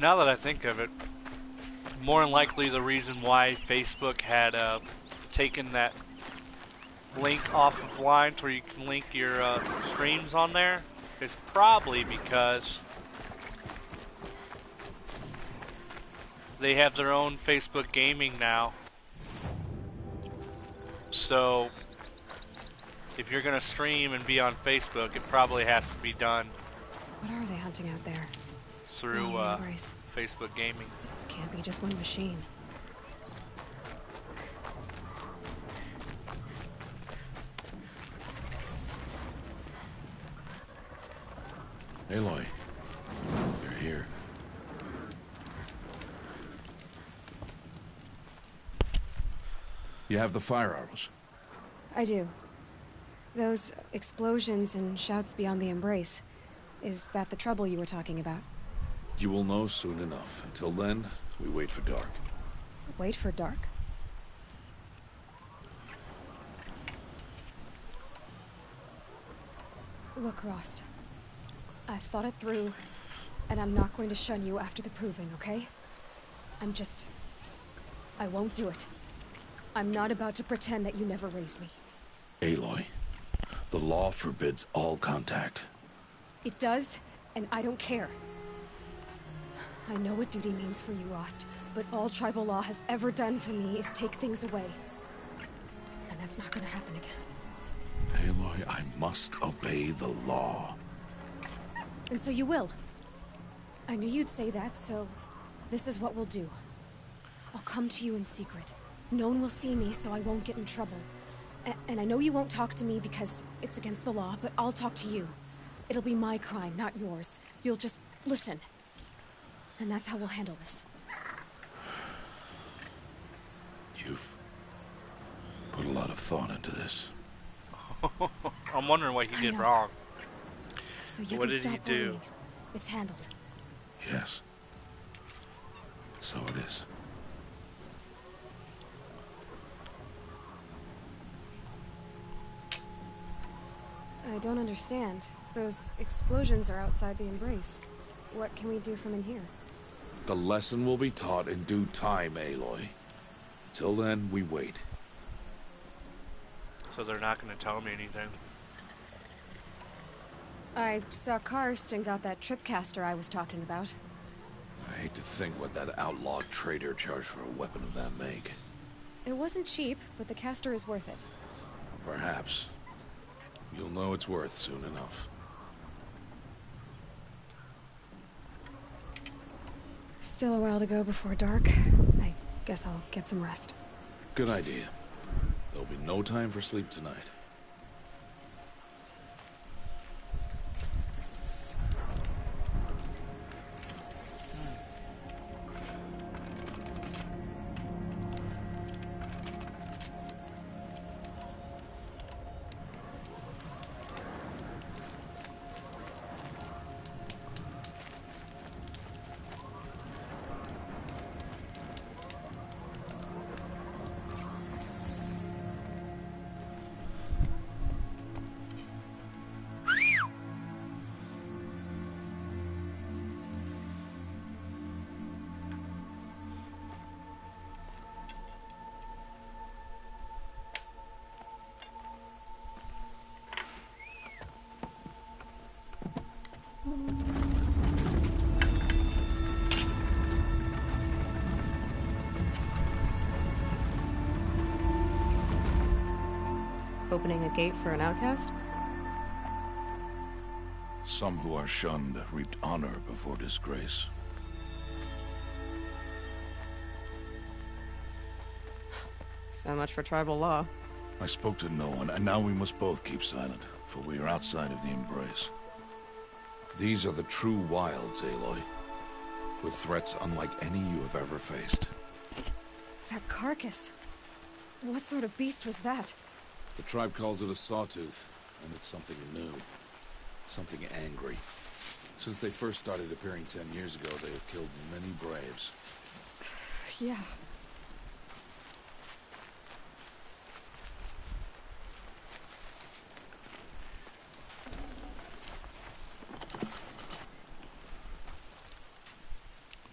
Now that I think of it, more than likely the reason why Facebook had taken that link off of line to where you can link your streams on there is probably because they have their own Facebook gaming now. So if you're gonna stream and be on Facebook, it probably has to be done
What are they hunting out there?
through
Embrace.
Facebook gaming.
Can't be just one machine.
Aloy, you're here. You have the fire arrows.
I do. Those explosions and shouts beyond the embrace. Is that the trouble you were talking about?
You will know soon enough. Until then, we wait for dark.
Wait for dark? Look, Rost. I've thought it through, and I'm not going to shun you after the proving, okay? I won't do it. I'm not about to pretend that you never raised me.
Aloy, the law forbids all contact.
It does, and I don't care. I know what duty means for you, Rost, but all tribal law has ever done for me is take things away. And that's not gonna happen again.
Aloy, I must obey the law.
And so you will. I knew you'd say that, so this is what we'll do. I'll come to you in secret. No one will see me, so I won't get in trouble. And I know you won't talk to me because it's against the law, but I'll talk to you. It'll be my crime, not yours. You'll just listen. And that's how we'll handle this.
You've put a lot of thought into this.
I'm wondering what he did wrong.
So you
What
can
did he
stop
do?
worrying. It's handled.
Yes. So it is.
I don't understand. Those explosions are outside the embrace. What can we do from in here?
The lesson will be taught in due time, Aloy. Till then, we wait.
So they're not going to tell me anything.
I saw Karst and got that tripcaster I was talking about.
I hate to think what that outlaw trader charged for a weapon of that make.
It wasn't cheap, but the caster is worth it.
Perhaps. You'll know it's worth soon enough.
Still a while to go before dark. I guess I'll get some rest.
Good idea. There'll be no time for sleep tonight.
Opening a gate for an outcast?
Some who are shunned reaped honor before disgrace.
So much for tribal law.
I spoke to no one, and now we must both keep silent, for we are outside of the embrace. These are the true wilds, Aloy, with threats unlike any you have ever faced.
That carcass. What sort of beast was that?
The tribe calls it a sawtooth, and it's something new. Something angry. Since they first started appearing 10 years ago, they have killed many braves.
Yeah.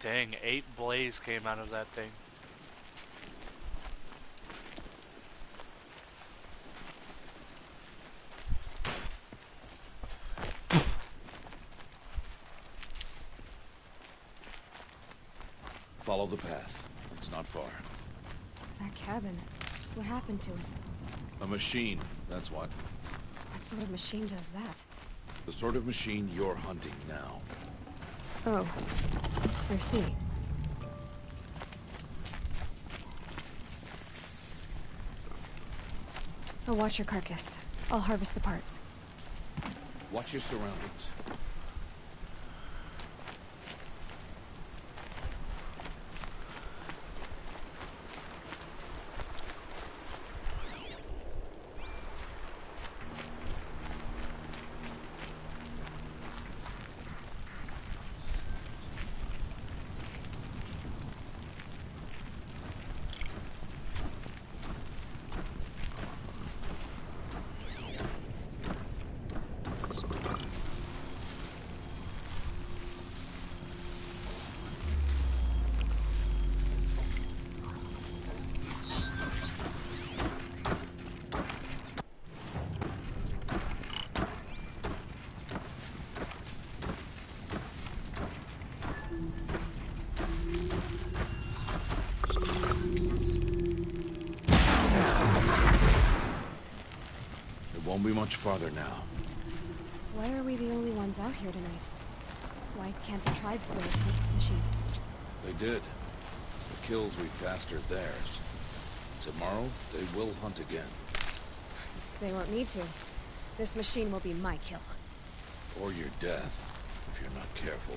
Dang, 8 blaze came out of that thing.
Follow the path. It's not far.
That cabin. What happened to it?
A machine, that's what.
What sort of machine does that?
The sort of machine you're hunting now.
Oh. I see. I'll watch your carcass. I'll harvest the parts.
Watch your surroundings. Won't be much farther now.
Why are we the only ones out here tonight? Why can't the tribes build a Snakes machine?
They did. The kills we passed are theirs. Tomorrow, they will hunt again.
They won't need to. This machine will be my kill.
Or your death, if you're not careful.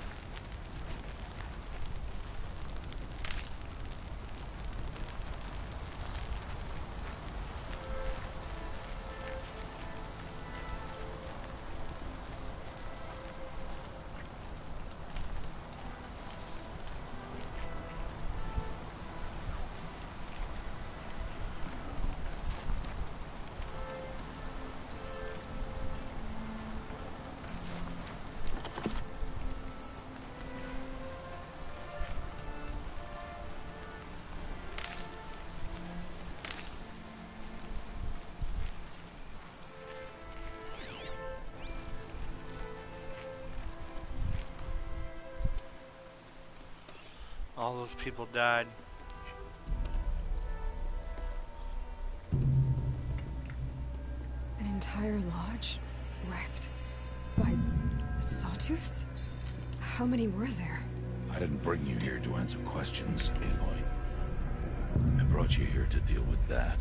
All those people died.
An entire lodge wrecked by sawtooths? How many were there?
I didn't bring you here to answer questions, Aloy. I brought you here to deal with that.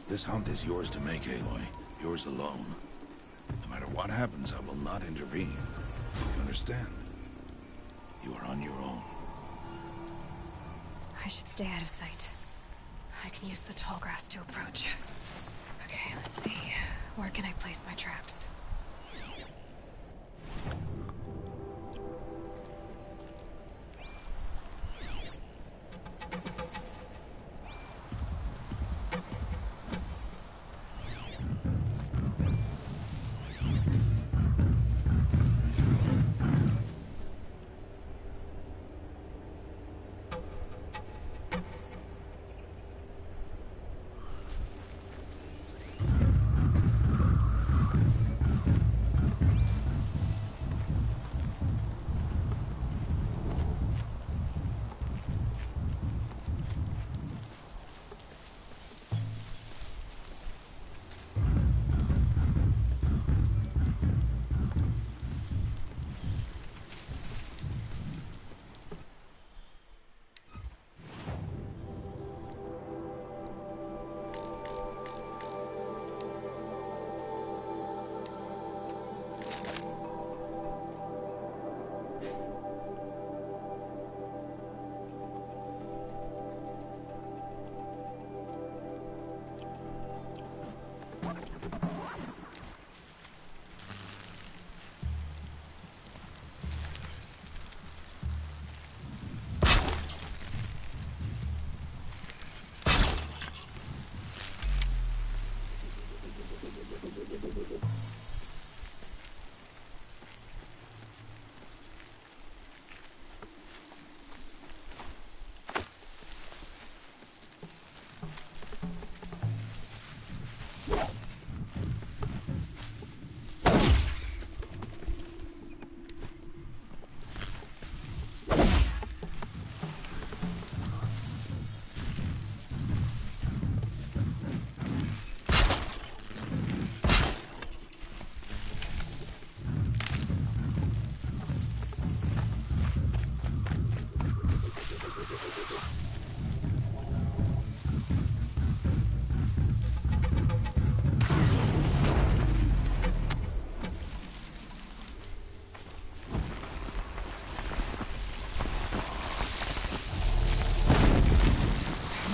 This hunt is yours to make, Aloy. Yours alone. No matter what happens, I will not intervene. You understand? You are on your own.
I should stay out of sight. I can use the tall grass to approach. Okay, let's see. Where can I place my traps?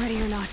Ready or not.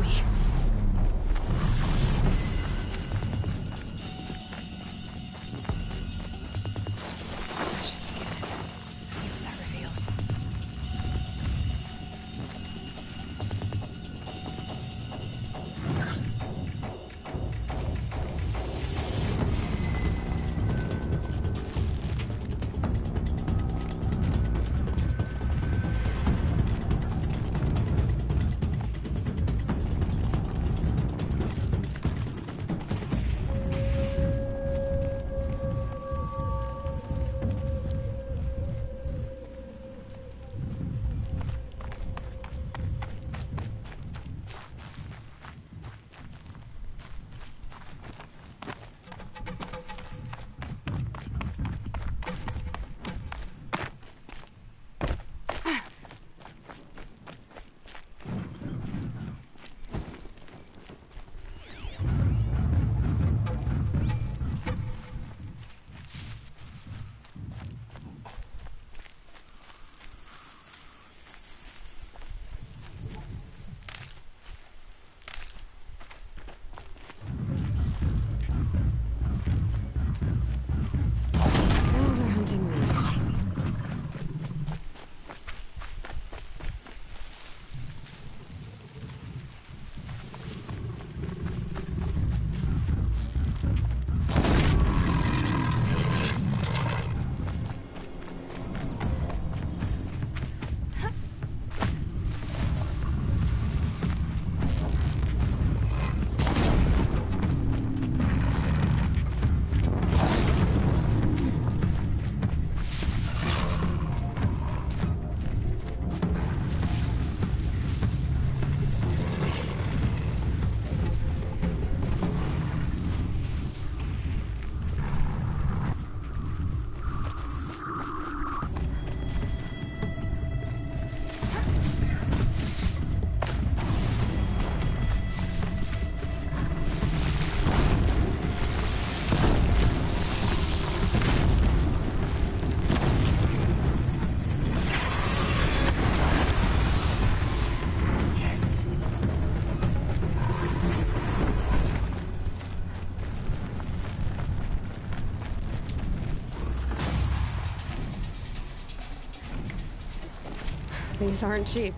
me. I should scan it. See what that reveals. These aren't cheap.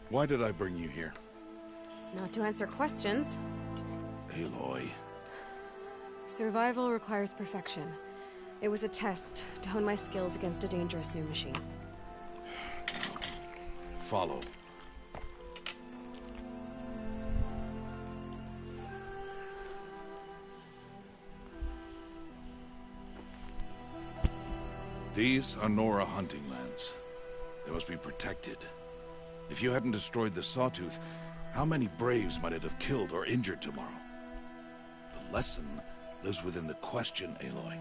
Why did I bring you here?
Not to answer questions.
Aloy.
Survival requires perfection. It was a test to hone my skills against a dangerous new machine.
Follow. These are Nora hunting lands. They must be protected. If you hadn't destroyed the Sawtooth, how many Braves might it have killed or injured tomorrow? The lesson lives within the question, Aloy.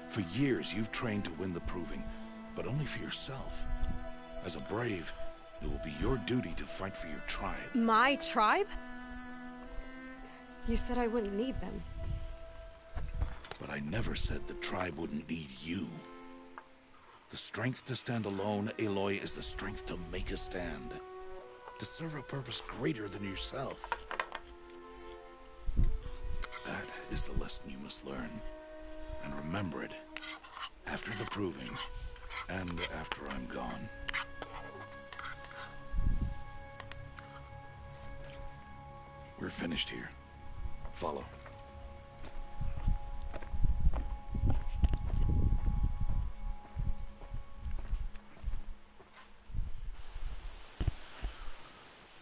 For years, you've trained to win the Proving, but only for yourself. As a Brave, it will be your duty to fight for your tribe.
My tribe? You said I wouldn't need them.
But I never said the tribe wouldn't need you. The strength to stand alone, Aloy, is the strength to make a stand. To serve a purpose greater than yourself. That is the lesson you must learn. And remember it. After the Proving. And after I'm gone. We're finished here. Follow.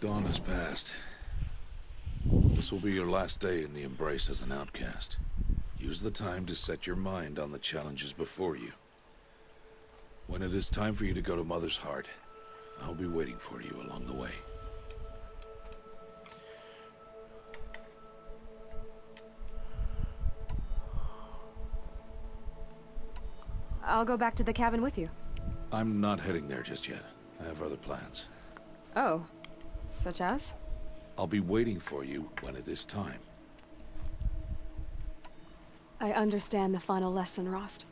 Dawn has passed. This will be your last day in the Embrace as an outcast. Use the time to set your mind on the challenges before you. When it is time for you to go to Mother's Heart, I'll be waiting for you along the way.
I'll go back to the cabin with you.
I'm not heading there just yet. I have other plans.
Oh. Such as?
I'll be waiting for you when it is time.
I understand the final lesson, Rost.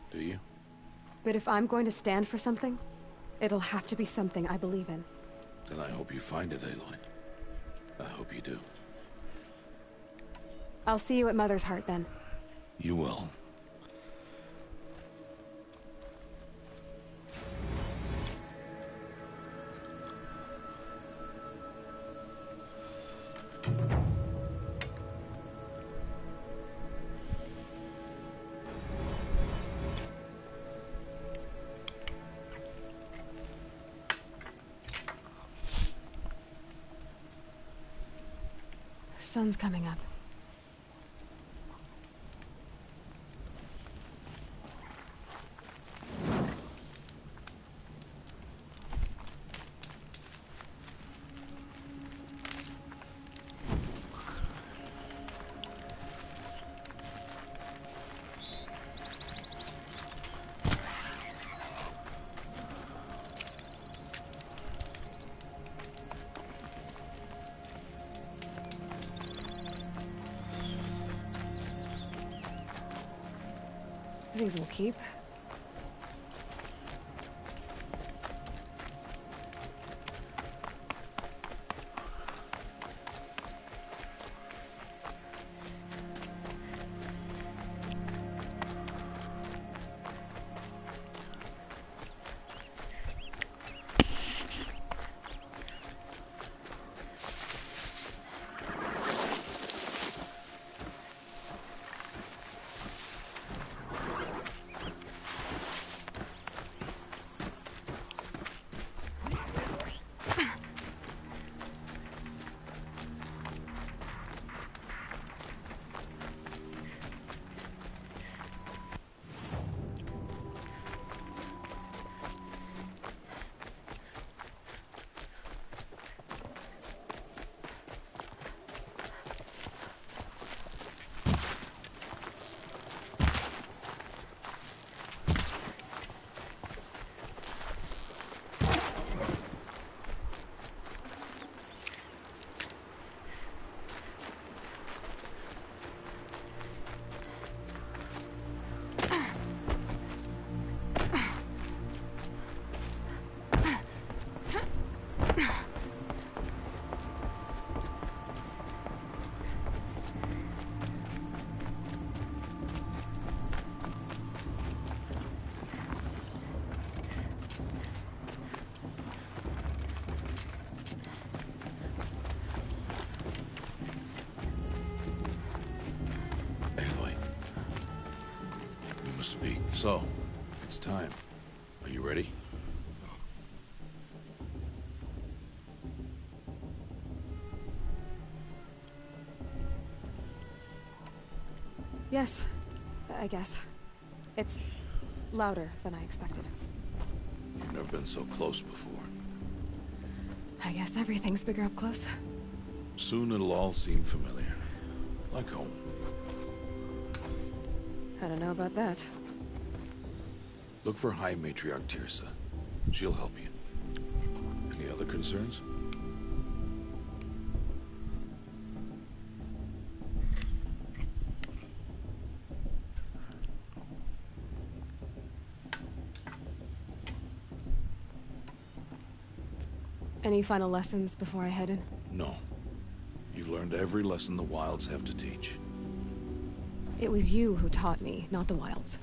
Do you?
But if I'm going to stand for something, it'll have to be something I believe in.
Then I hope you find it, Aloy. I hope you do.
I'll see you at Mother's Heart, then.
You will.
Sun's coming up. These will keep.
Speak. So, it's time. Are you ready?
Yes, I guess. It's louder than I expected.
You've never been so close before.
I guess everything's bigger up close.
Soon it'll all seem familiar. Like home.
I don't know about that.
Look for High Matriarch Tirsa. She'll help you. Any other concerns?
Any final lessons before I head in?
No. You've learned every lesson the Wilds have to teach.
It was you who taught me, not the Wilds.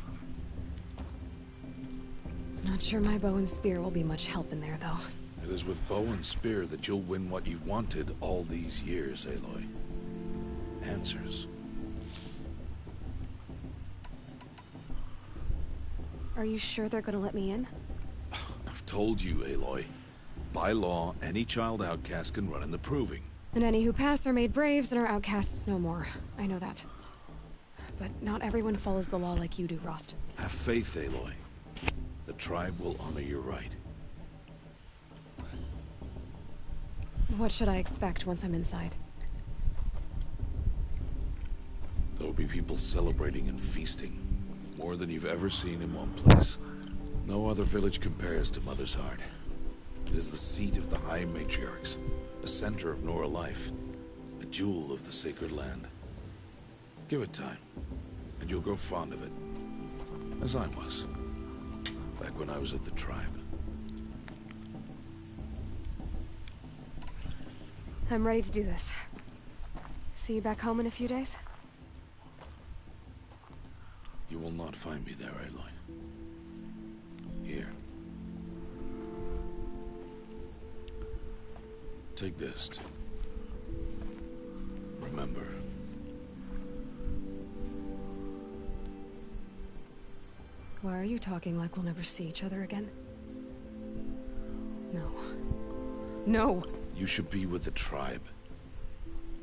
Not sure my bow and spear will be much help in there, though.
It is with bow and spear that you'll win what you've wanted all these years, Aloy. Answers.
Are you sure they're gonna let me in?
I've told you, Aloy. By law, any child outcast can run in the Proving.
And any who pass are made braves and are outcasts no more. I know that. But not everyone follows the law like you do, Rost.
Have faith, Aloy. The tribe will honor your right.
What should I expect once I'm inside?
There'll be people celebrating and feasting. More than you've ever seen in one place. No other village compares to Mother's Heart. It is the seat of the High Matriarchs, the center of Nora life, a jewel of the sacred land. Give it time, and you'll grow fond of it, as I was. Back when I was at the tribe.
I'm ready to do this. See you back home in a few days?
You will not find me there, Aloy. Here. Take this. Remember.
Why are you talking like we'll never see each other again? No. No!
You should be with the tribe.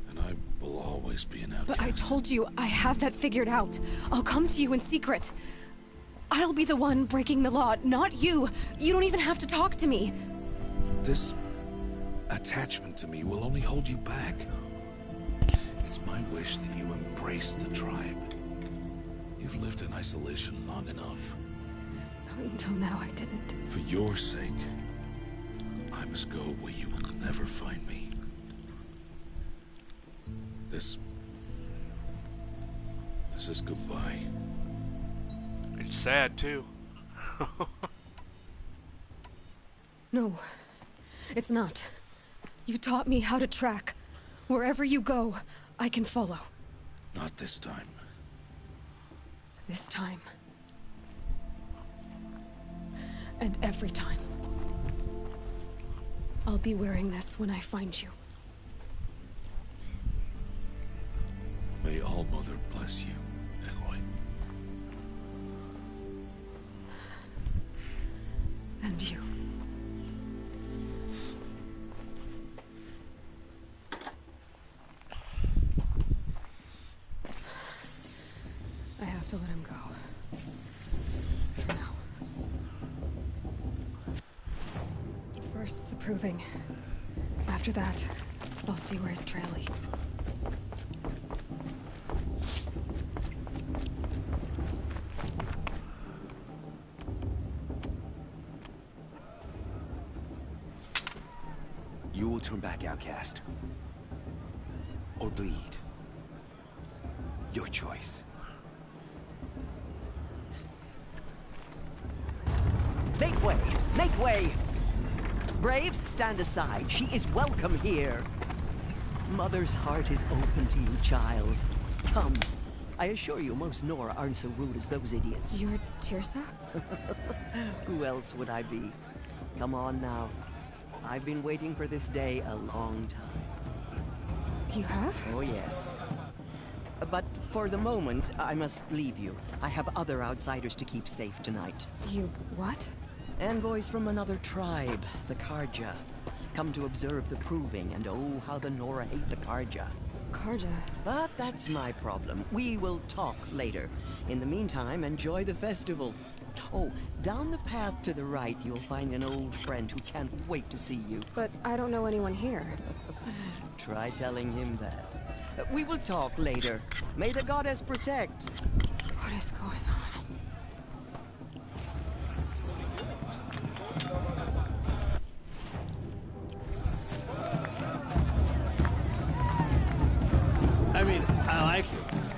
And I will always be an outcast.
But I told you, I have that figured out. I'll come to you in secret. I'll be the one breaking the law, not you. You don't even have to talk to me.
This attachment to me will only hold you back. It's my wish that you embrace the tribe. You've lived in isolation long enough.
Until now, I didn't.
For your sake, I must go where you will never find me. This is goodbye.
It's sad, too.
No, it's not. You taught me how to track. Wherever you go, I can follow.
Not this time.
This time. And every time. I'll be wearing this when I find you.
May All Mother bless you, Aloy.
And you. I have to let him go. For now. First, the proving. After that, I'll see where his trail leads.
You will turn back, outcast. Or bleed. Your choice.
Make way! Make way! Braves, stand aside. She is welcome here. Mother's heart is open to you, child. Come. I assure you, most Nora aren't so rude as those idiots.
You're Tirsa?
Who else would I be? Come on now. I've been waiting for this day a long time.
You have?
Oh, yes. But for the moment, I must leave you. I have other outsiders to keep safe tonight.
You what?
Envoys from another tribe, the Karja. Come to observe the proving, and oh, how the Nora hate the Karja.
Karja?
But that's my problem. We will talk later. In the meantime, enjoy the festival. Oh, down the path to the right, you'll find an old friend who can't wait to see you.
But I don't know anyone here.
Try telling him that. We will talk later. May the goddess protect.
What is going on?
I mean, I like it.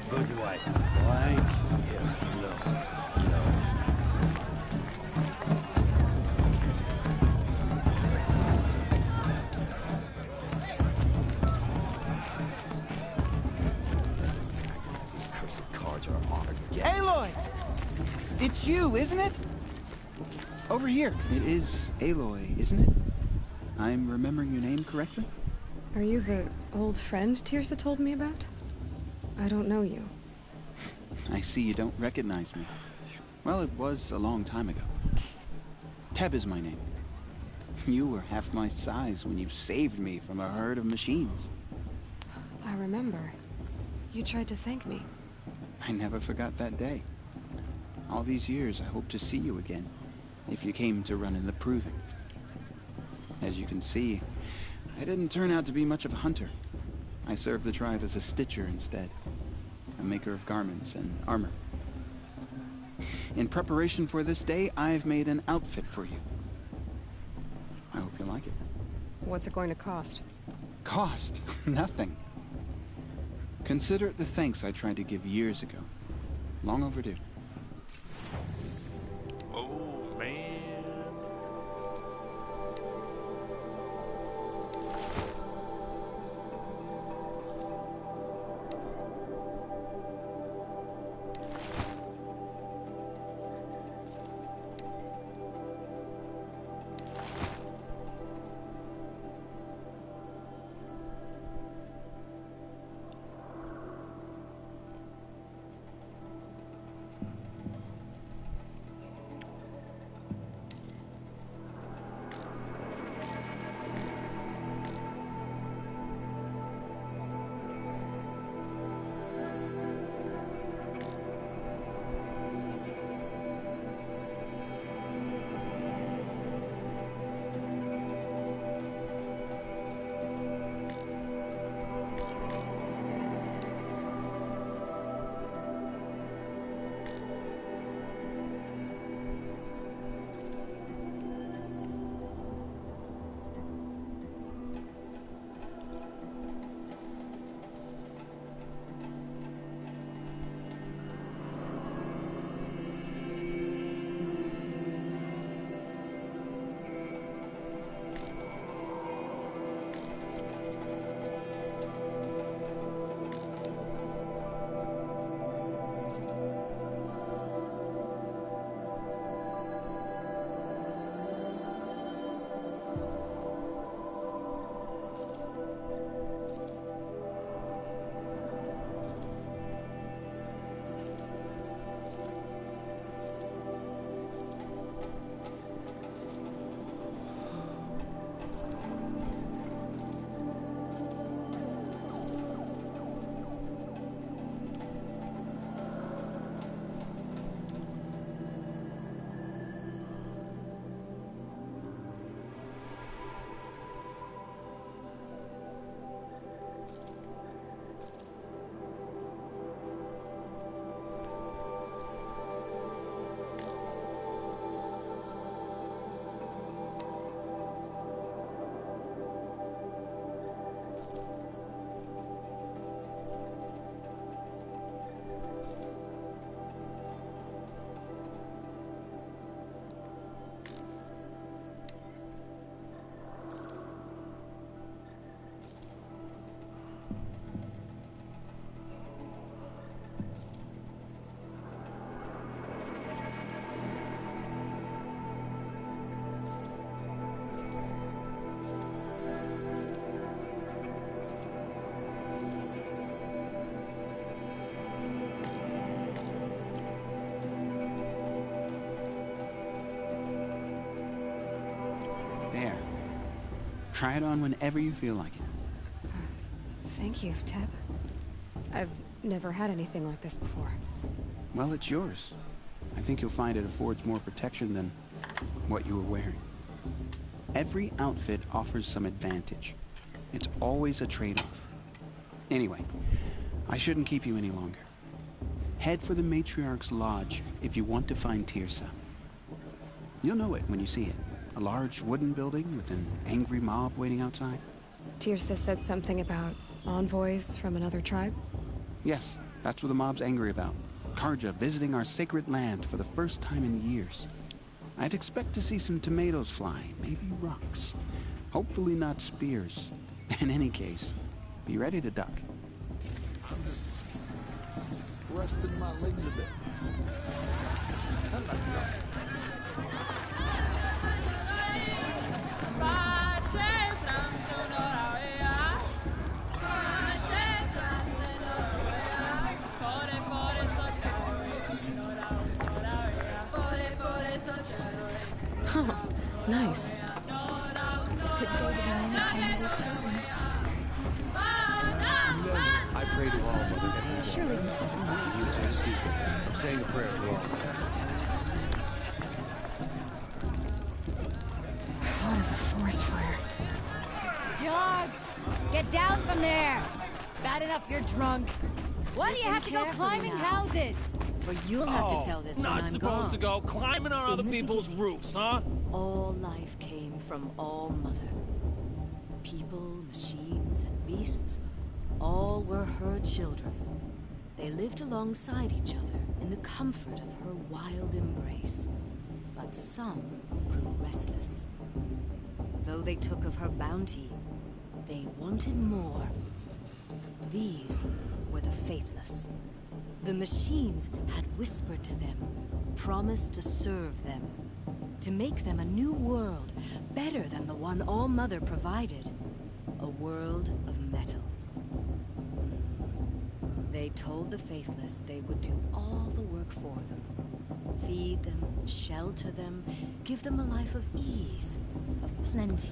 But do I like it? No.
These cursed cards are honored again.
Aloy! It's you, isn't it? Over here. It is Aloy, isn't it? I'm remembering your name correctly?
Are you the old friend Tirsa told me about? I don't know you.
I see you don't recognize me. Well, it was a long time ago. Teb is my name. You were half my size when you saved me from a herd of machines.
I remember. You tried to thank me.
I never forgot that day. All these years, I hope to see you again, if you came to run in the proving. As you can see, I didn't turn out to be much of a hunter. I served the tribe as a stitcher instead, a maker of garments and armor. In preparation for this day, I've made an outfit for you. I hope you like it.
What's it going to cost?
Cost? Nothing. Consider it the thanks I tried to give years ago. Long overdue.
Oh, man.
There. Try it on whenever you feel like it.
Thank you, Teb. I've never had anything like this before.
Well, it's yours. I think you'll find it affords more protection than what you were wearing. Every outfit offers some advantage. It's always a trade-off. Anyway, I shouldn't keep you any longer. Head for the Matriarch's Lodge if you want to find Tirsa. You'll know it when you see it. A large wooden building with an angry mob waiting outside.
Tirsa said something about envoys from another tribe?
Yes, that's what the mob's angry about. Karja visiting our sacred land for the first time in years. I'd expect to see some tomatoes fly, maybe rocks. Hopefully not spears. In any case, be ready to duck.
I'm just resting my legs a bit.
Huh, nice.
It's a good day to be named one was chosen.
I pray to all, Mother.
Surely you can
You to excuse me. I'm saying a prayer to all.
Hot as a forest fire.
George! Get down from there! Bad enough you're drunk. Why do you have to go climbing houses? For you'll have to tell this when I'm
not
gone.
supposed to go climbing on other people's roofs, huh?
All life came from All Mother. People, machines, and beasts, all were her children. They lived alongside each other in the comfort of her wild embrace. But some grew restless. Though they took of her bounty, they wanted more. These were the faithless. The machines had whispered to them, promised to serve them, to make them a new world, better than the one All Mother provided. A world of metal. They told the faithless they would do all the work for them. Feed them, shelter them, give them a life of ease, of plenty.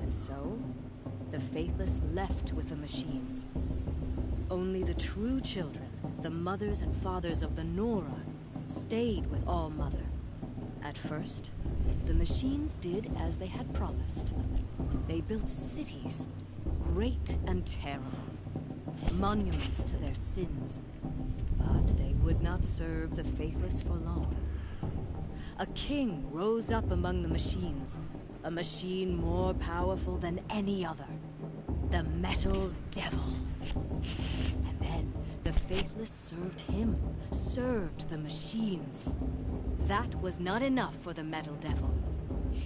And so, the faithless left with the machines. Only the true children, the mothers and fathers of the Nora, stayed with All Mother. At first, the machines did as they had promised. They built cities, great and terrible, monuments to their sins. But they would not serve the faithless for long. A king rose up among the machines, a machine more powerful than any other. The Metal Devil. And then the faithless served him, served the machines. That was not enough for the Metal Devil.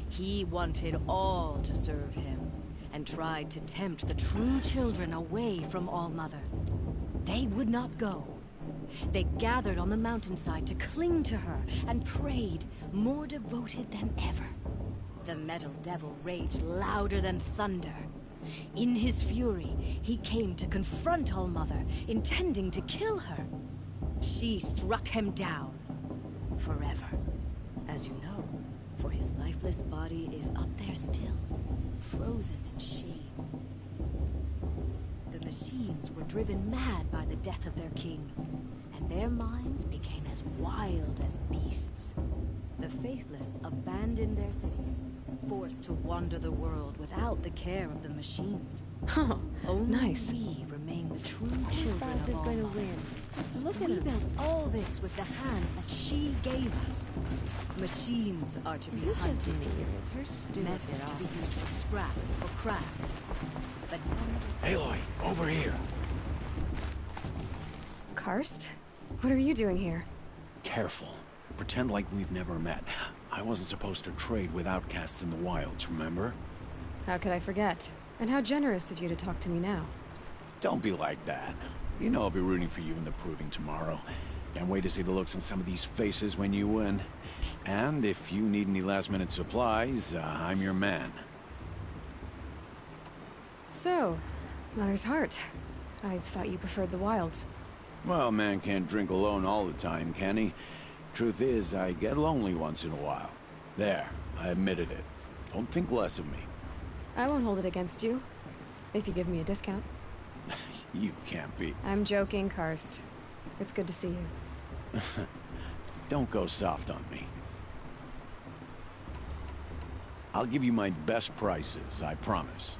He wanted all to serve him, and tried to tempt the true children away from All Mother. They would not go. They gathered on the mountainside to cling to her and prayed, more devoted than ever. The Metal Devil raged louder than thunder. In his fury, he came to confront All Mother, intending to kill her. She struck him down. Forever. As you know, for his lifeless body is up there still, frozen in shame. The machines were driven mad by the death of their king, and their minds became as wild as beasts. The faithless abandoned their cities, forced to wander the world without the care of the machines.
Huh,
Only
nice.
we remain the true children
Fast
of
is
All
going to
Mother.
win. Just look at
We
him.
built all this with the hands that she gave us. Machines are to
Is
be
it just
hunted.
me, or is her stew a
Metal
bit
to be
off?
used for scrap, for craft. But
Aloy, over here.
Karst? What are you doing here?
Careful. Pretend like we've never met. I wasn't supposed to trade with outcasts in the wilds, remember?
How could I forget? And how generous of you to talk to me now.
Don't be like that. You know I'll be rooting for you in the proving tomorrow. Can't wait to see the looks on some of these faces when you win. And if you need any last-minute supplies, I'm your man.
So, Mother's Heart. I thought you preferred the wilds.
Well, man can't drink alone all the time, can he? Truth is, I get lonely once in a while. There, I admitted it. Don't think less of me.
I won't hold it against you, if you give me a discount.
You can't be.
I'm joking, Karst. It's good to see you.
Don't go soft on me. I'll give you my best prices, I promise.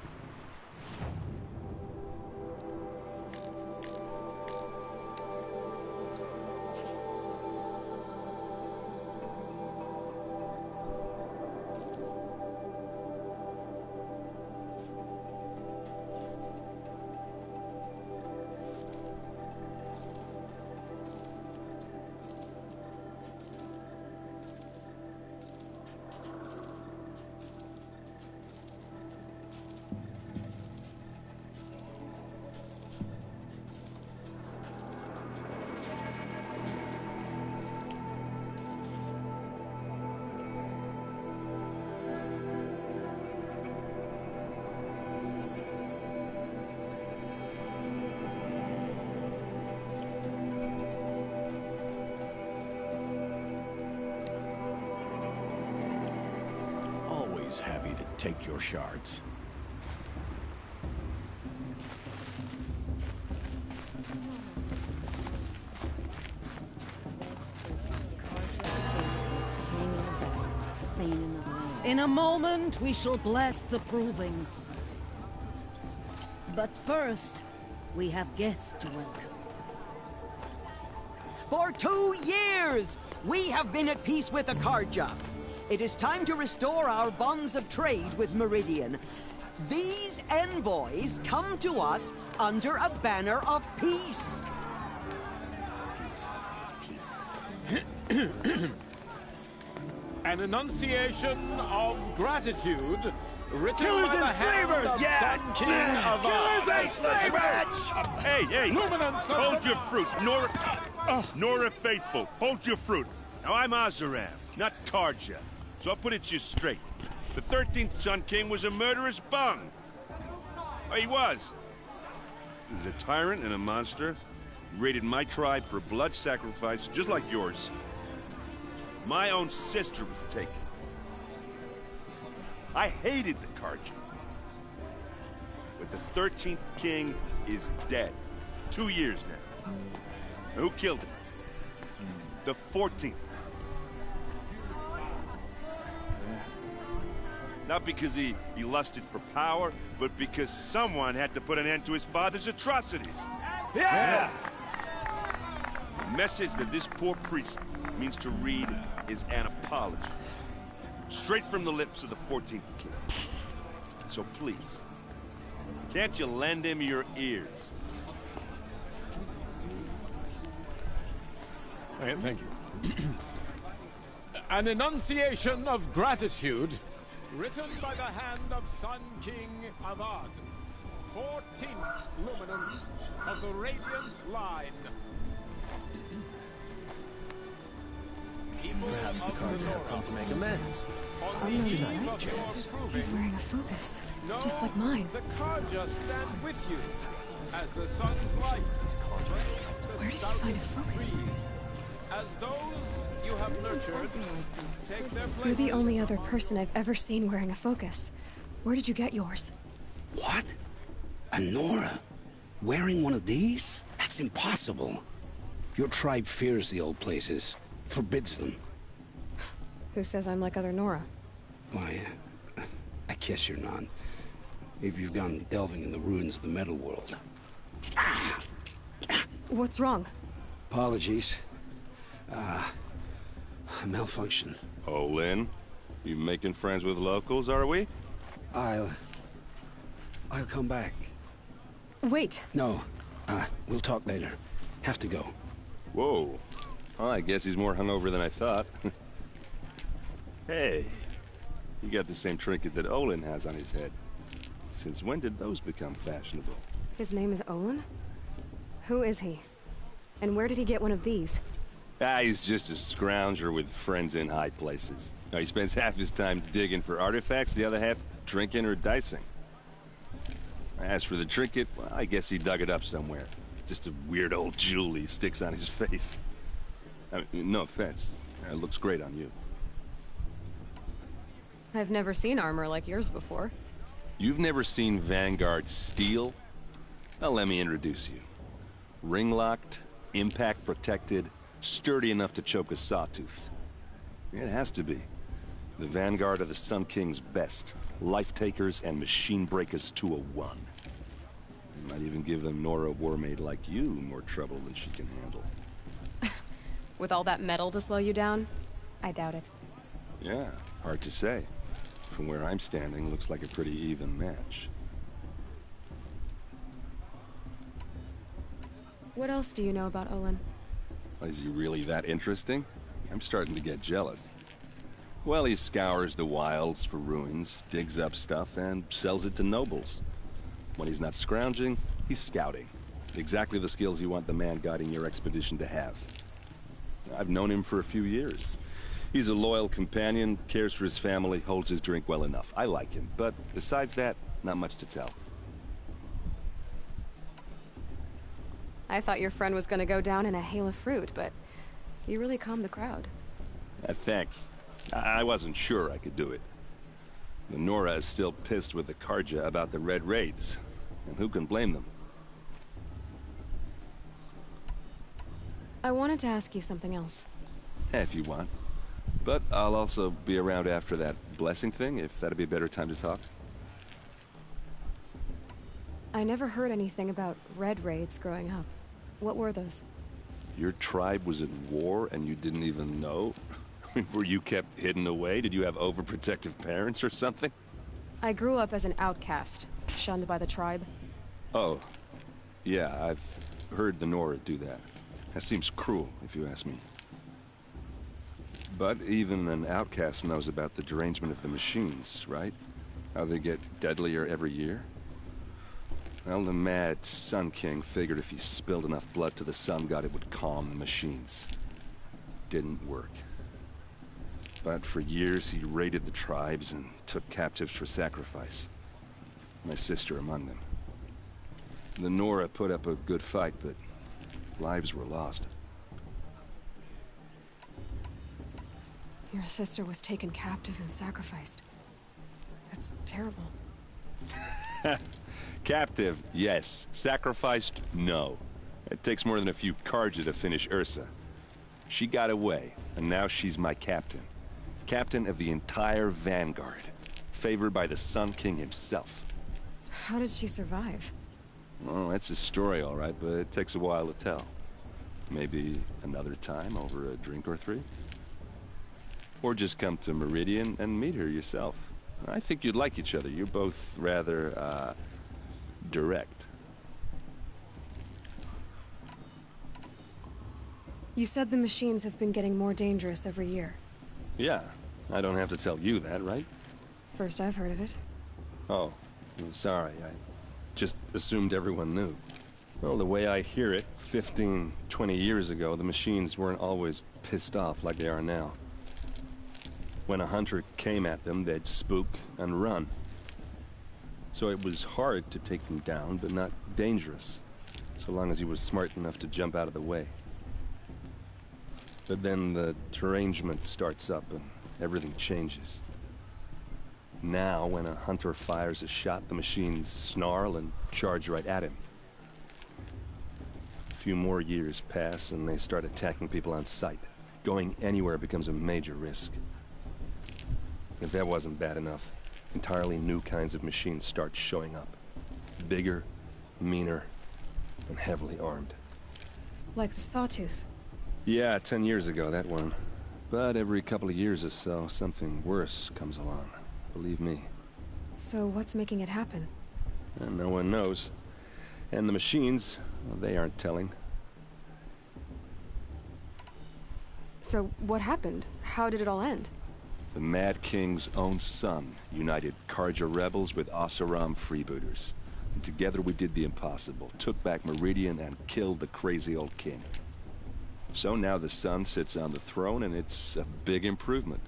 Happy to take your shards.
In a moment, we shall bless the proving. But first, we have guests to welcome.
For 2 years, we have been at peace with Akarja. It is time to restore our bonds of trade with Meridian. These envoys come to us under a banner of peace.
An enunciation of gratitude written
Killers
by the
and
hand
slavers!
of
Yeah!
Sun King of
Killers and slavers!
Hey, hey!
Luminance
Hold your fruit, Nora Faithful, hold your fruit. Now, I'm Azaram, not Karja, so I'll put it to you straight. The 13th Sun King was a murderous bung. Oh, he was. He was a tyrant and a monster. He raided my tribe for blood sacrifice, just like yours. My own sister was taken. I hated the Karja. But the 13th King is dead. 2 years now. Who killed him? The 14th. Not because he lusted for power, but because someone had to put an end to his father's atrocities.
Yeah!
The message that this poor priest means to read is an apology. Straight from the lips of the 14th King. So please, can't you lend him your ears?
Thank you. An enunciation of gratitude written by the hand of Sun King Avad, 14th luminance of the Radiant Line.
Perhaps the Karja have come to make amends.
I'm not nice. He's wearing a focus, just like mine.
The Karja stand with you as the sun's light.
Where did he find a focus?
As those you have nurtured take their place.
You're the only other person I've ever seen wearing a focus. Where did you get yours?
What? A Nora? Wearing one of these? That's impossible. Your tribe fears the old places, forbids them.
Who says I'm like other Nora?
Why, I guess you're not. If you've gone delving in the ruins of the metal world.
What's wrong?
Apologies. Malfunction.
Oh, Lynn? You making friends with locals, are we?
I'll come back.
Wait.
No. We'll talk later. Have to go.
Whoa. Well, I guess he's more hungover than I thought. Hey. You got the same trinket that Olin has on his head. Since when did those become fashionable?
His name is Olin? Who is he? And where did he get one of these?
He's just a scrounger with friends in high places. He spends half his time digging for artifacts, the other half drinking or dicing. As for the trinket, well, I guess he dug it up somewhere. Just a weird old jewel he sticks on his face. I mean, no offense. It looks great on you.
I've never seen armor like yours before.
You've never seen Vanguard steel? Well, let me introduce you. Ring-locked, impact-protected, sturdy enough to choke a sawtooth. It has to be. The Vanguard of the Sun King's best. Life-takers and machine breakers to a one. Might even give a Nora warmaid like you more trouble than she can handle.
With all that metal to slow you down? I doubt it.
Yeah, hard to say. From where I'm standing, looks like a pretty even match.
What else do you know about Olin?
Is he really that interesting? I'm starting to get jealous. Well, he scours the wilds for ruins, digs up stuff, and sells it to nobles. When he's not scrounging, he's scouting. Exactly the skills you want the man guiding your expedition to have. I've known him for a few years. He's a loyal companion, cares for his family, holds his drink well enough. I like him, but besides that, not much to tell.
I thought your friend was gonna go down in a hail of fruit, but you really calmed the crowd.
Thanks. I wasn't sure I could do it. The Nora is still pissed with the Karja about the Red Raids, and who can blame them?
I wanted to ask you something else.
If you want. But I'll also be around after that blessing thing, if that'd be a better time to talk.
I never heard anything about Red Raids growing up. What were those?
Your tribe was at war and you didn't even know? Were you kept hidden away? Did you have overprotective parents or something?
I grew up as an outcast, shunned by the tribe.
Oh. Yeah, I've heard the Nora do that. That seems cruel, if you ask me. But even an outcast knows about the derangement of the machines, right? How they get deadlier every year? Well, the mad Sun King figured if he spilled enough blood to the Sun God, it would calm the machines. Didn't work. But for years, he raided the tribes and took captives for sacrifice. My sister among them. The Nora put up a good fight, but lives were lost.
Your sister was taken captive and sacrificed. That's terrible.
Captive, yes. Sacrificed, no. It takes more than a few Karja to finish Ursa. She got away, and now she's my captain. Captain of the entire Vanguard. Favored by the Sun King himself.
How did she survive?
Well, that's his story, all right, but it takes a while to tell. Maybe another time over a drink or three? Or just come to Meridian and meet her yourself. I think you'd like each other. You're both rather, direct.
You said the machines have been getting more dangerous every year.
Yeah, I don't have to tell you that, right?
First I've heard of it.
Oh, I'm sorry. I just assumed everyone knew. Well, the way I hear it, 15, 20 years ago, the machines weren't always pissed off like they are now. When a hunter came at them, they'd spook and run. So it was hard to take them down, but not dangerous, so long as he was smart enough to jump out of the way. But then the derangement starts up and everything changes. Now, when a hunter fires a shot, the machines snarl and charge right at him. A few more years pass and they start attacking people on sight. Going anywhere becomes a major risk. If that wasn't bad enough, entirely new kinds of machines start showing up. Bigger, meaner, and heavily armed.
Like the Sawtooth.
Yeah, 10 years ago, that one. But every couple of years or so, something worse comes along. Believe me.
So what's making it happen?
And no one knows. And the machines, well, they aren't telling.
So what happened? How did it all end?
The Mad King's own son united Karja rebels with Oseram freebooters. And together we did the impossible, took back Meridian and killed the crazy old king. So now the son sits on the throne and it's a big improvement.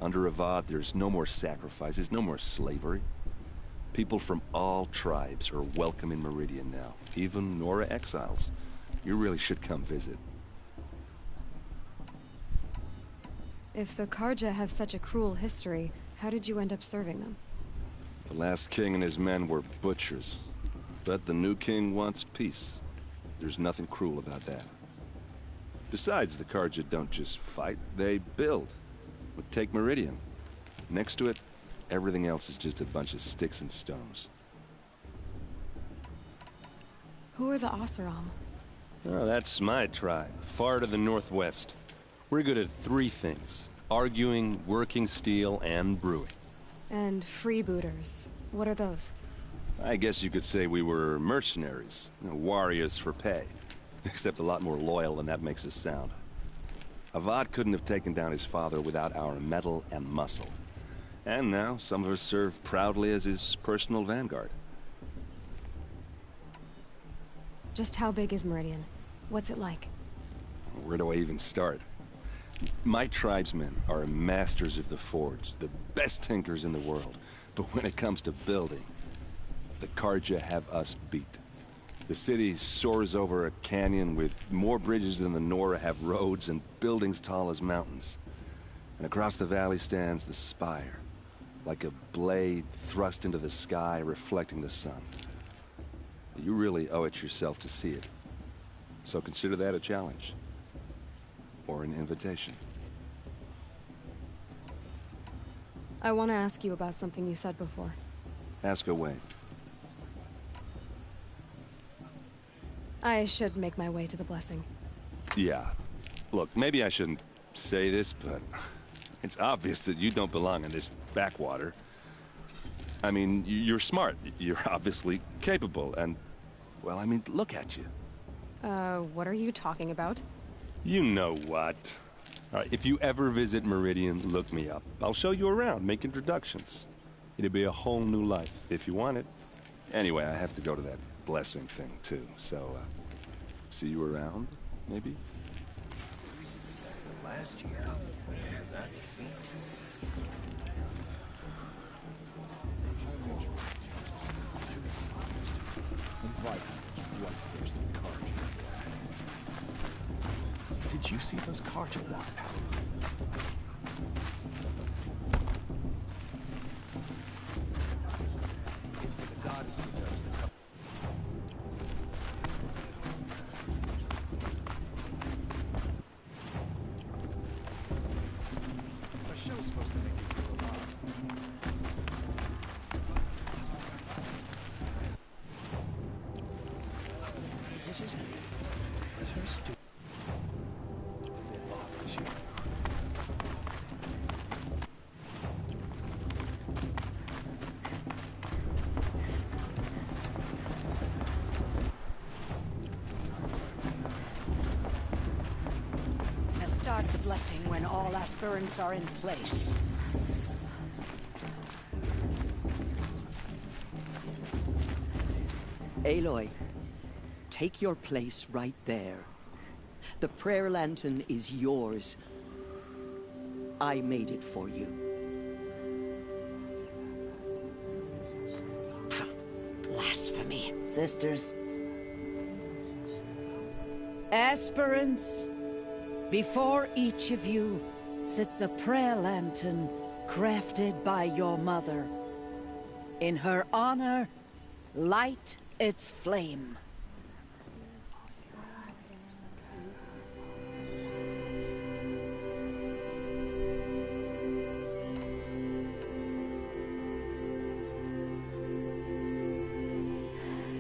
Under Avad, there's no more sacrifices, no more slavery. People from all tribes are welcome in Meridian now, even Nora exiles. You really should come visit.
If the Karja have such a cruel history, How did you end up serving them?
The last king and his men were butchers. But the new king wants peace. There's nothing cruel about that. Besides, the Carja don't just fight, they build. But take Meridian. Next to it, everything else is just a bunch of sticks and stones.
Who are the Oseram?
Oh, that's my tribe, far to the northwest. We're good at 3 things. Arguing, working steel, and brewing.
And freebooters. What are those?
I guess you could say we were mercenaries. Warriors for pay. Except a lot more loyal than that makes us sound. Avad couldn't have taken down his father without our metal and muscle. And now, some of us serve proudly as his personal vanguard.
Just how big is Meridian? What's it like?
Where do I even start? My tribesmen are masters of the forge, the best tinkers in the world. But when it comes to building, the Carja have us beat. The city soars over a canyon with more bridges than the Nora have roads and buildings tall as mountains. And across the valley stands the spire, like a blade thrust into the sky reflecting the sun. You really owe it yourself to see it. So consider that a challenge. Or an invitation.
I want to ask you about something you said before.
Ask away.
I should make my way to the blessing.
Yeah. Look, maybe I shouldn't say this, but it's obvious that you don't belong in this backwater. I mean, you're smart. You're obviously capable, and, well, I mean, look at you.
What are you talking about?
You know what. All right, if you ever visit Meridian, look me up. I'll show you around, make introductions. It'll be a whole new life, if you want it. Anyway, I have to go to that blessing thing, too, so, see you around, maybe?
Last year, that's a feat. Invite bloodthirsty Carja. Did you see those Carja walk past? The show's supposed to make you feel alive. Is it just me? Is her stupid bit off this year?
Start the blessing when all aspirants are in place.
Aloy, take your place right there. The prayer lantern is yours. I made it for you.
Blasphemy, sisters. Aspirants, before each of you sits a prayer lantern crafted by your mother. In her honor, light its flame.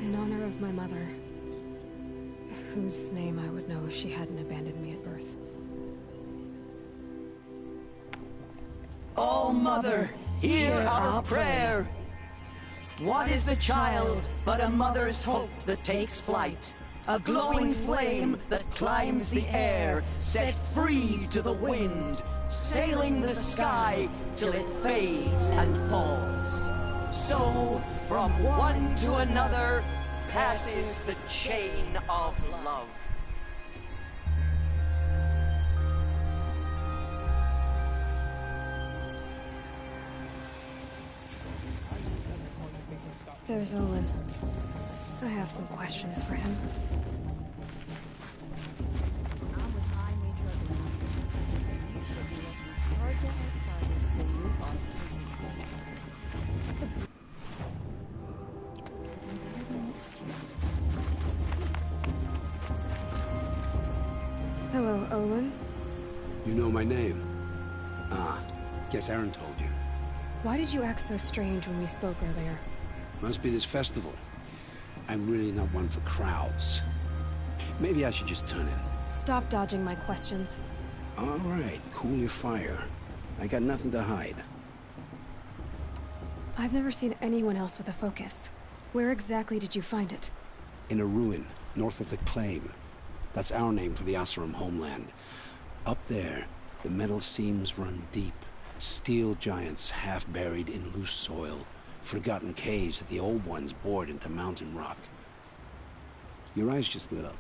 In honor of my mother, whose name I would know if she hadn't abandoned me at birth.
Oh, Mother, hear our prayer. What is the child but a mother's hope that takes flight? A glowing flame that climbs the air, set free to the wind, sailing the sky till it fades and falls. So, from one to another, passes the chain of love.
There's Olin. I have some questions for him.
Carja outside when you are sleeping.
Olin?
You know my name? Ah, guess Aaron told you.
Why did you act so strange when we spoke earlier?
Must be this festival. I'm really not one for crowds. Maybe I should just turn in.
Stop dodging my questions.
All right, cool your fire. I got nothing to hide.
I've never seen anyone else with a focus. Where exactly did you find it?
In a ruin, north of the Claim. That's our name for the Oseram homeland. Up there, the metal seams run deep. Steel giants half buried in loose soil. Forgotten caves that the old ones bored into mountain rock. Your eyes just lit up.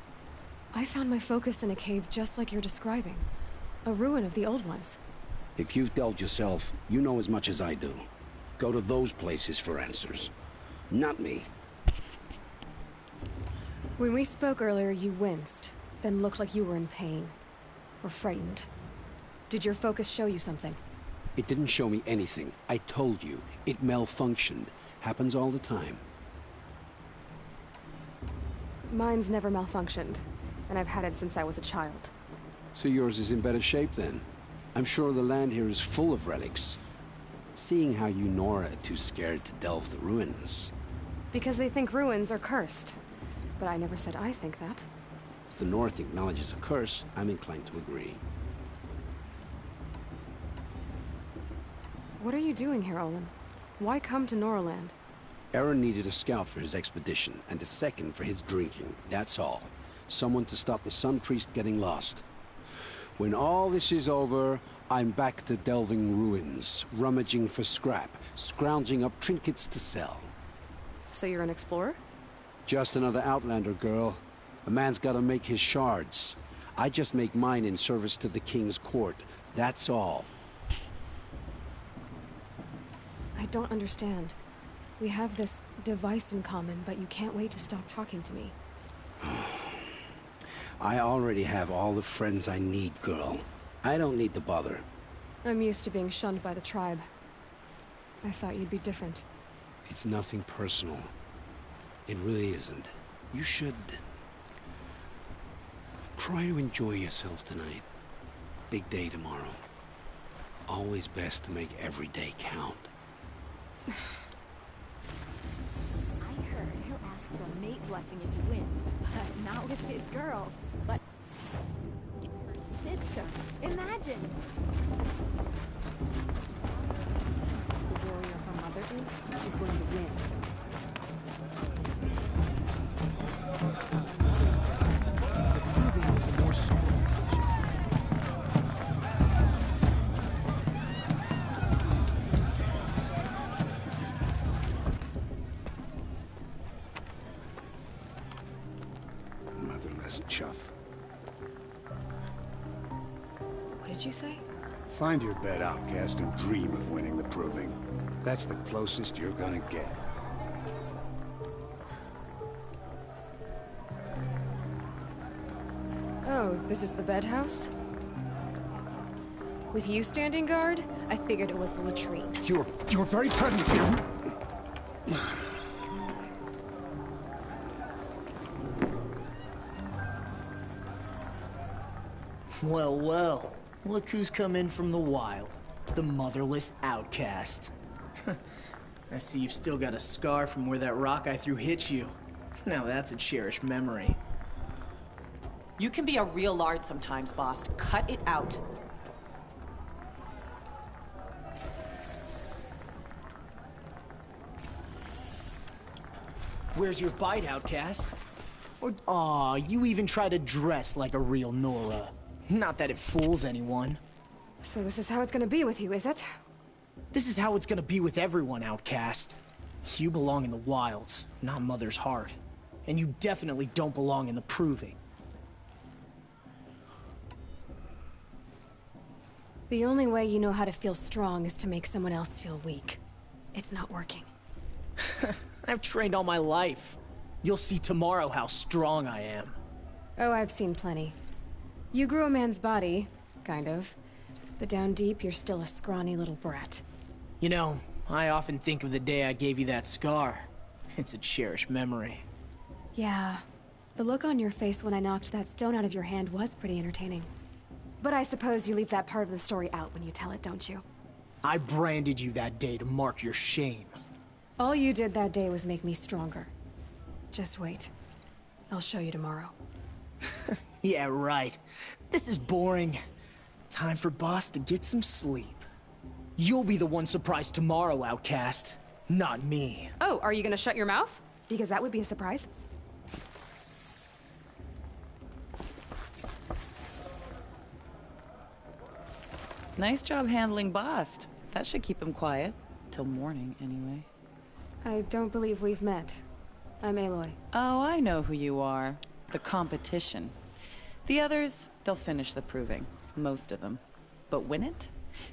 I found my focus in a cave just like you're describing. A ruin of the old ones.
If you've delved yourself, you know as much as I do. Go to those places for answers. Not me.
When we spoke earlier, you winced, then looked like you were in pain. Or frightened. Did your focus show you something?
It didn't show me anything. I told you. It malfunctioned. Happens all the time.
Mine's never malfunctioned, and I've had it since I was a child.
So yours is in better shape then. I'm sure the land here is full of relics. Seeing how you Nora are too scared to delve the ruins.
Because they think ruins are cursed. But I never said I think that.
If the North acknowledges a curse, I'm inclined to agree.
What are you doing here, Olin? Why come to Noraland?
Aaron needed a scout for his expedition, and a second for his drinking, that's all. Someone to stop the Sun Priest getting lost. When all this is over, I'm back to delving ruins, rummaging for scrap, scrounging up trinkets to sell.
So you're an explorer?
Just another Outlander, girl. A man's gotta make his shards. I just make mine in service to the King's court, that's all.
I don't understand. We have this device in common, but you can't wait to stop talking to me.
I already have all the friends I need, girl. I don't need to bother.
I'm used to being shunned by the tribe. I thought you'd be different.
It's nothing personal. It really isn't. You should... try to enjoy yourself tonight. Big day tomorrow. Always best to make every day count.
I heard he'll ask for a mate blessing if he wins, but not with his girl, but her sister. Imagine! The warrior her mother is going to win.
Chuff.
What did you say?
Find your bed, outcast, and dream of winning the proving. That's the closest you're gonna get.
Oh, this is the bedhouse? With you standing guard, I figured it was the latrine.
You're very present here.
Well, well. Look who's come in from the wild. The motherless outcast. I see you've still got a scar from where that rock I threw hit you. Now that's a cherished memory.
You can be a real lard sometimes, boss. Cut it out.
Where's your bite, outcast? Or, aw, you even try to dress like a real Nora. Not that it fools anyone.
So this is how it's gonna be with you, is it?
This is how it's gonna be with everyone, outcast. You belong in the wilds, not Mother's heart. And you definitely don't belong in the proving.
The only way you know how to feel strong is to make someone else feel weak. It's not working.
I've trained all my life. You'll see tomorrow how strong I am.
Oh, I've seen plenty. You grew a man's body, kind of. But down deep, you're still a scrawny little brat.
You know, I often think of the day I gave you that scar. It's a cherished memory.
Yeah. The look on your face when I knocked that stone out of your hand was pretty entertaining. But I suppose you leave that part of the story out when you tell it, don't you?
I branded you that day to mark your shame.
All you did that day was make me stronger. Just wait. I'll show you tomorrow.
Yeah, right. This is boring. Time for Boss to get some sleep. You'll be the one surprised tomorrow, outcast. Not me.
Oh, are you gonna shut your mouth? Because that would be a surprise.
Nice job handling Bast. That should keep him quiet. Till morning, anyway.
I don't believe we've met. I'm Aloy.
Oh, I know who you are. The competition. The others, they'll finish the proving. Most of them. But win it?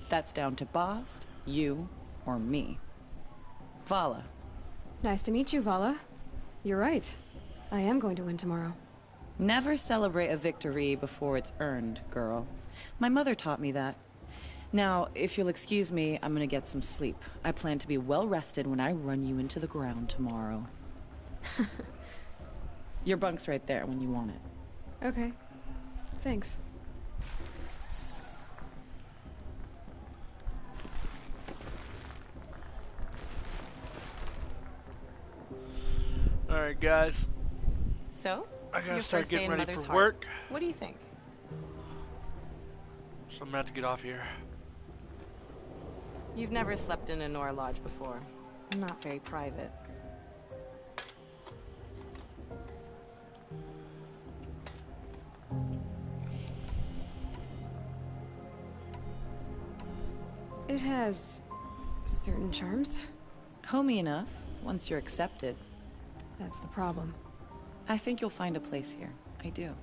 That's down to Bast, you, or me. Vala.
Nice to meet you, Vala. You're right. I am going to win tomorrow.
Never celebrate a victory before it's earned, girl. My mother taught me that. Now, if you'll excuse me, I'm gonna get some sleep. I plan to be well rested when I run you into the ground tomorrow. Your bunk's right there when you want it.
Okay. Thanks.
Alright, guys.
So?
I gotta
Your
start
first day
getting
in
ready
Mother's
for
Heart.
work.
What do you think?
So I'm gonna have to get off here.
You've never slept in a Nora Lodge before. Not very private.
It has certain charms.
Homey enough, once you're accepted.
That's the problem.
I think you'll find a place here. I do.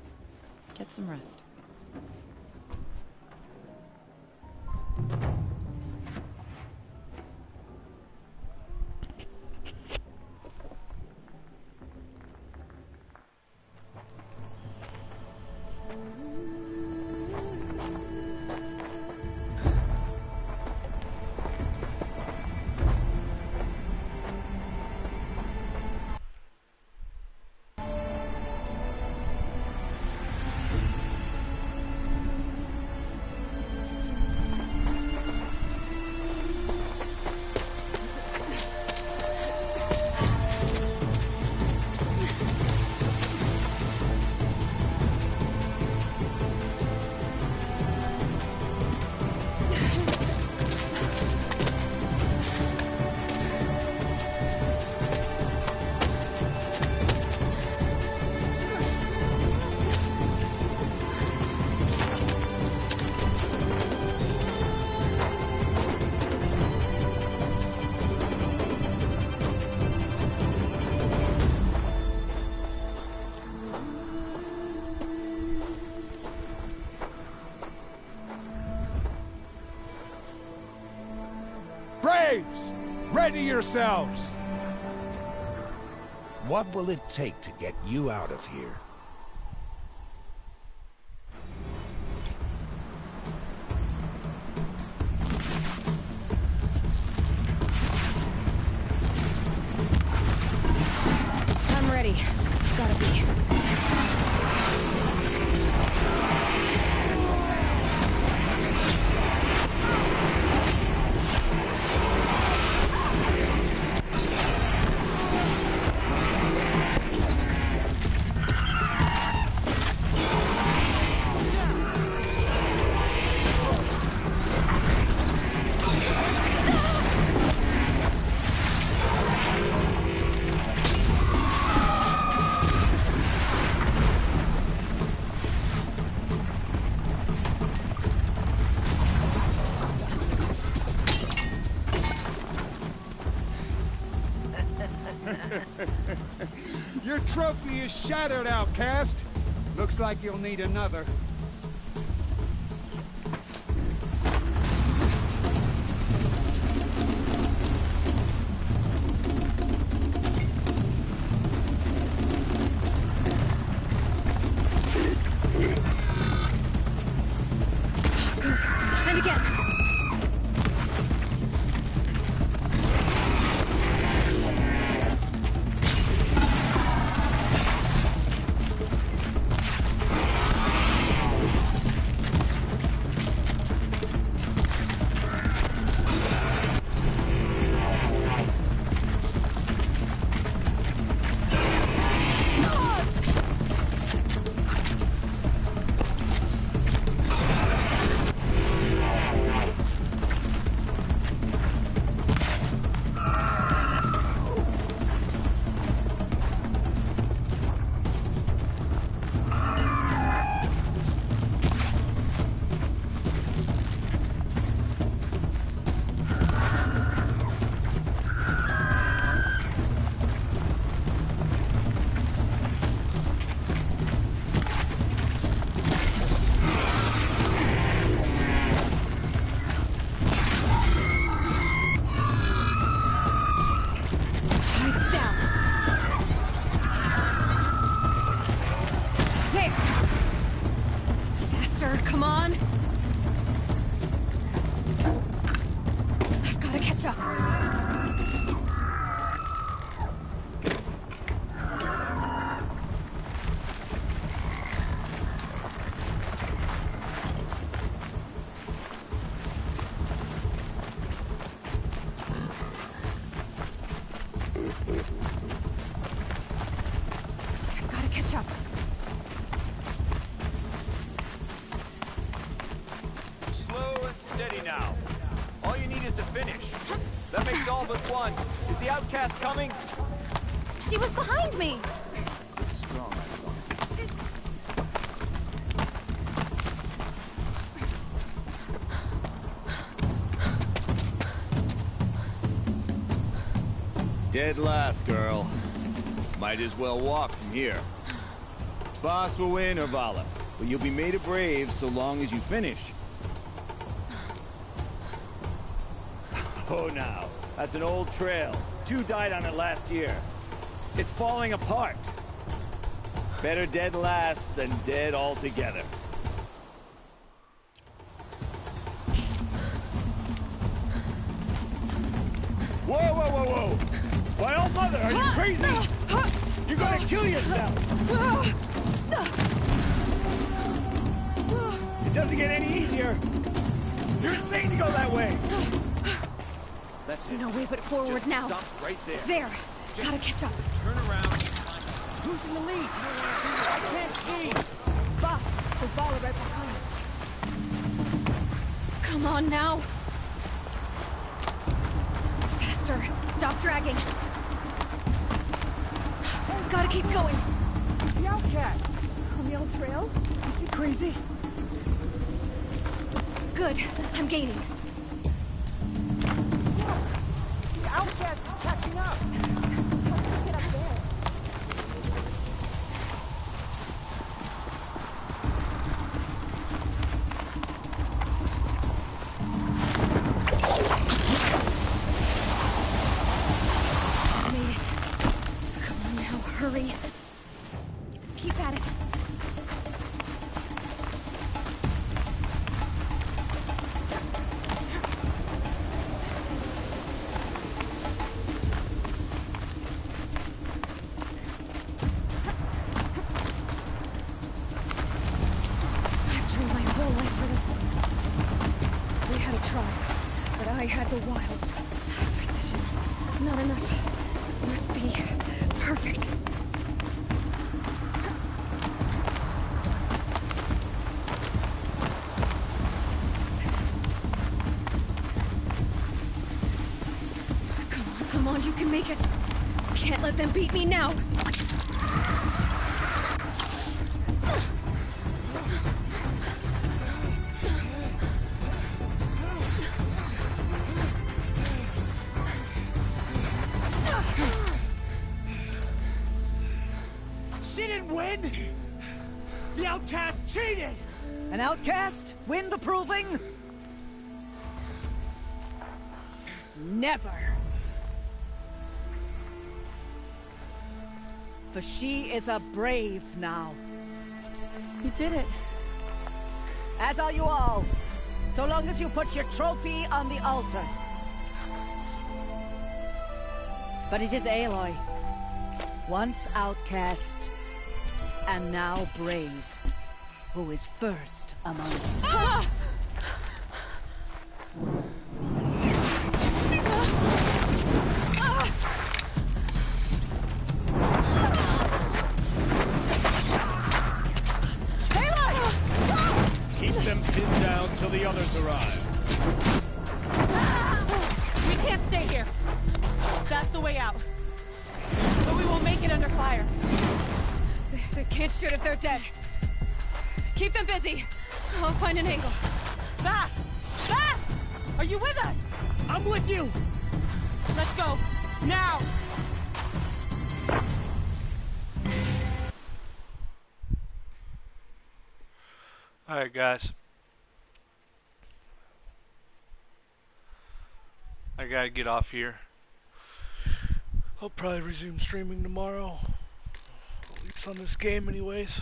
Get some rest.
Braves! Ready yourselves!
What will it take to get you out of here?
I'm ready. Gotta be.
Your trophy is shattered, outcast. Looks like you'll need another.
Good. And again. up.
Slow and steady now. All you need is to finish. That makes all but one. Is the outcast coming?
She was behind me.
It's strong, I thought. Dead last, girl. Might as well walk from here. Boss will win, or Vala, but you'll be made a brave so long as you finish. Oh, now. That's an old trail. 2 died on it last year. It's falling apart. Better dead last than dead altogether. Whoa, whoa, whoa, whoa! By all mother, are you crazy? You're gonna kill yourself! It doesn't get any easier! You're insane to go that way! That's it.
No way but forward
Just
now.
stop right there.
There. Gotta catch up.
Turn around. Who's in the lead? I can't see!
Boss, the Vala right behind. Come on now. Faster. Stop dragging. Gotta keep going.
The outcast. On the old trail? Is she crazy?
Good. I'm gaining.
The outcast is catching up. Let's get up there.
Made it. Come on now, hurry. Keep at it. I've trained my whole life for this. We had a tribe, but I had the wilds. Precision. Not enough. Must be perfect. Come on, you can make it. Can't let them beat me now.
She didn't win! The outcast cheated!
An outcast? Win the proving? Never. For she is a brave now.
You did it.
As are you all. So long as you put your trophy on the altar. But it is Aloy. Once outcast, and now brave, who is first among them.
Ah!
Keep them pinned down till the others arrive.
We can't stay here. That's the way out. But we will make it under fire.
They can't shoot if they're dead. Keep them busy. I'll find an angle.
Fast! Fast! Are you with us? I'm with you! Let's go. Now!
Alright, guys. I gotta get off here. I'll probably resume streaming tomorrow. At least on this game anyways.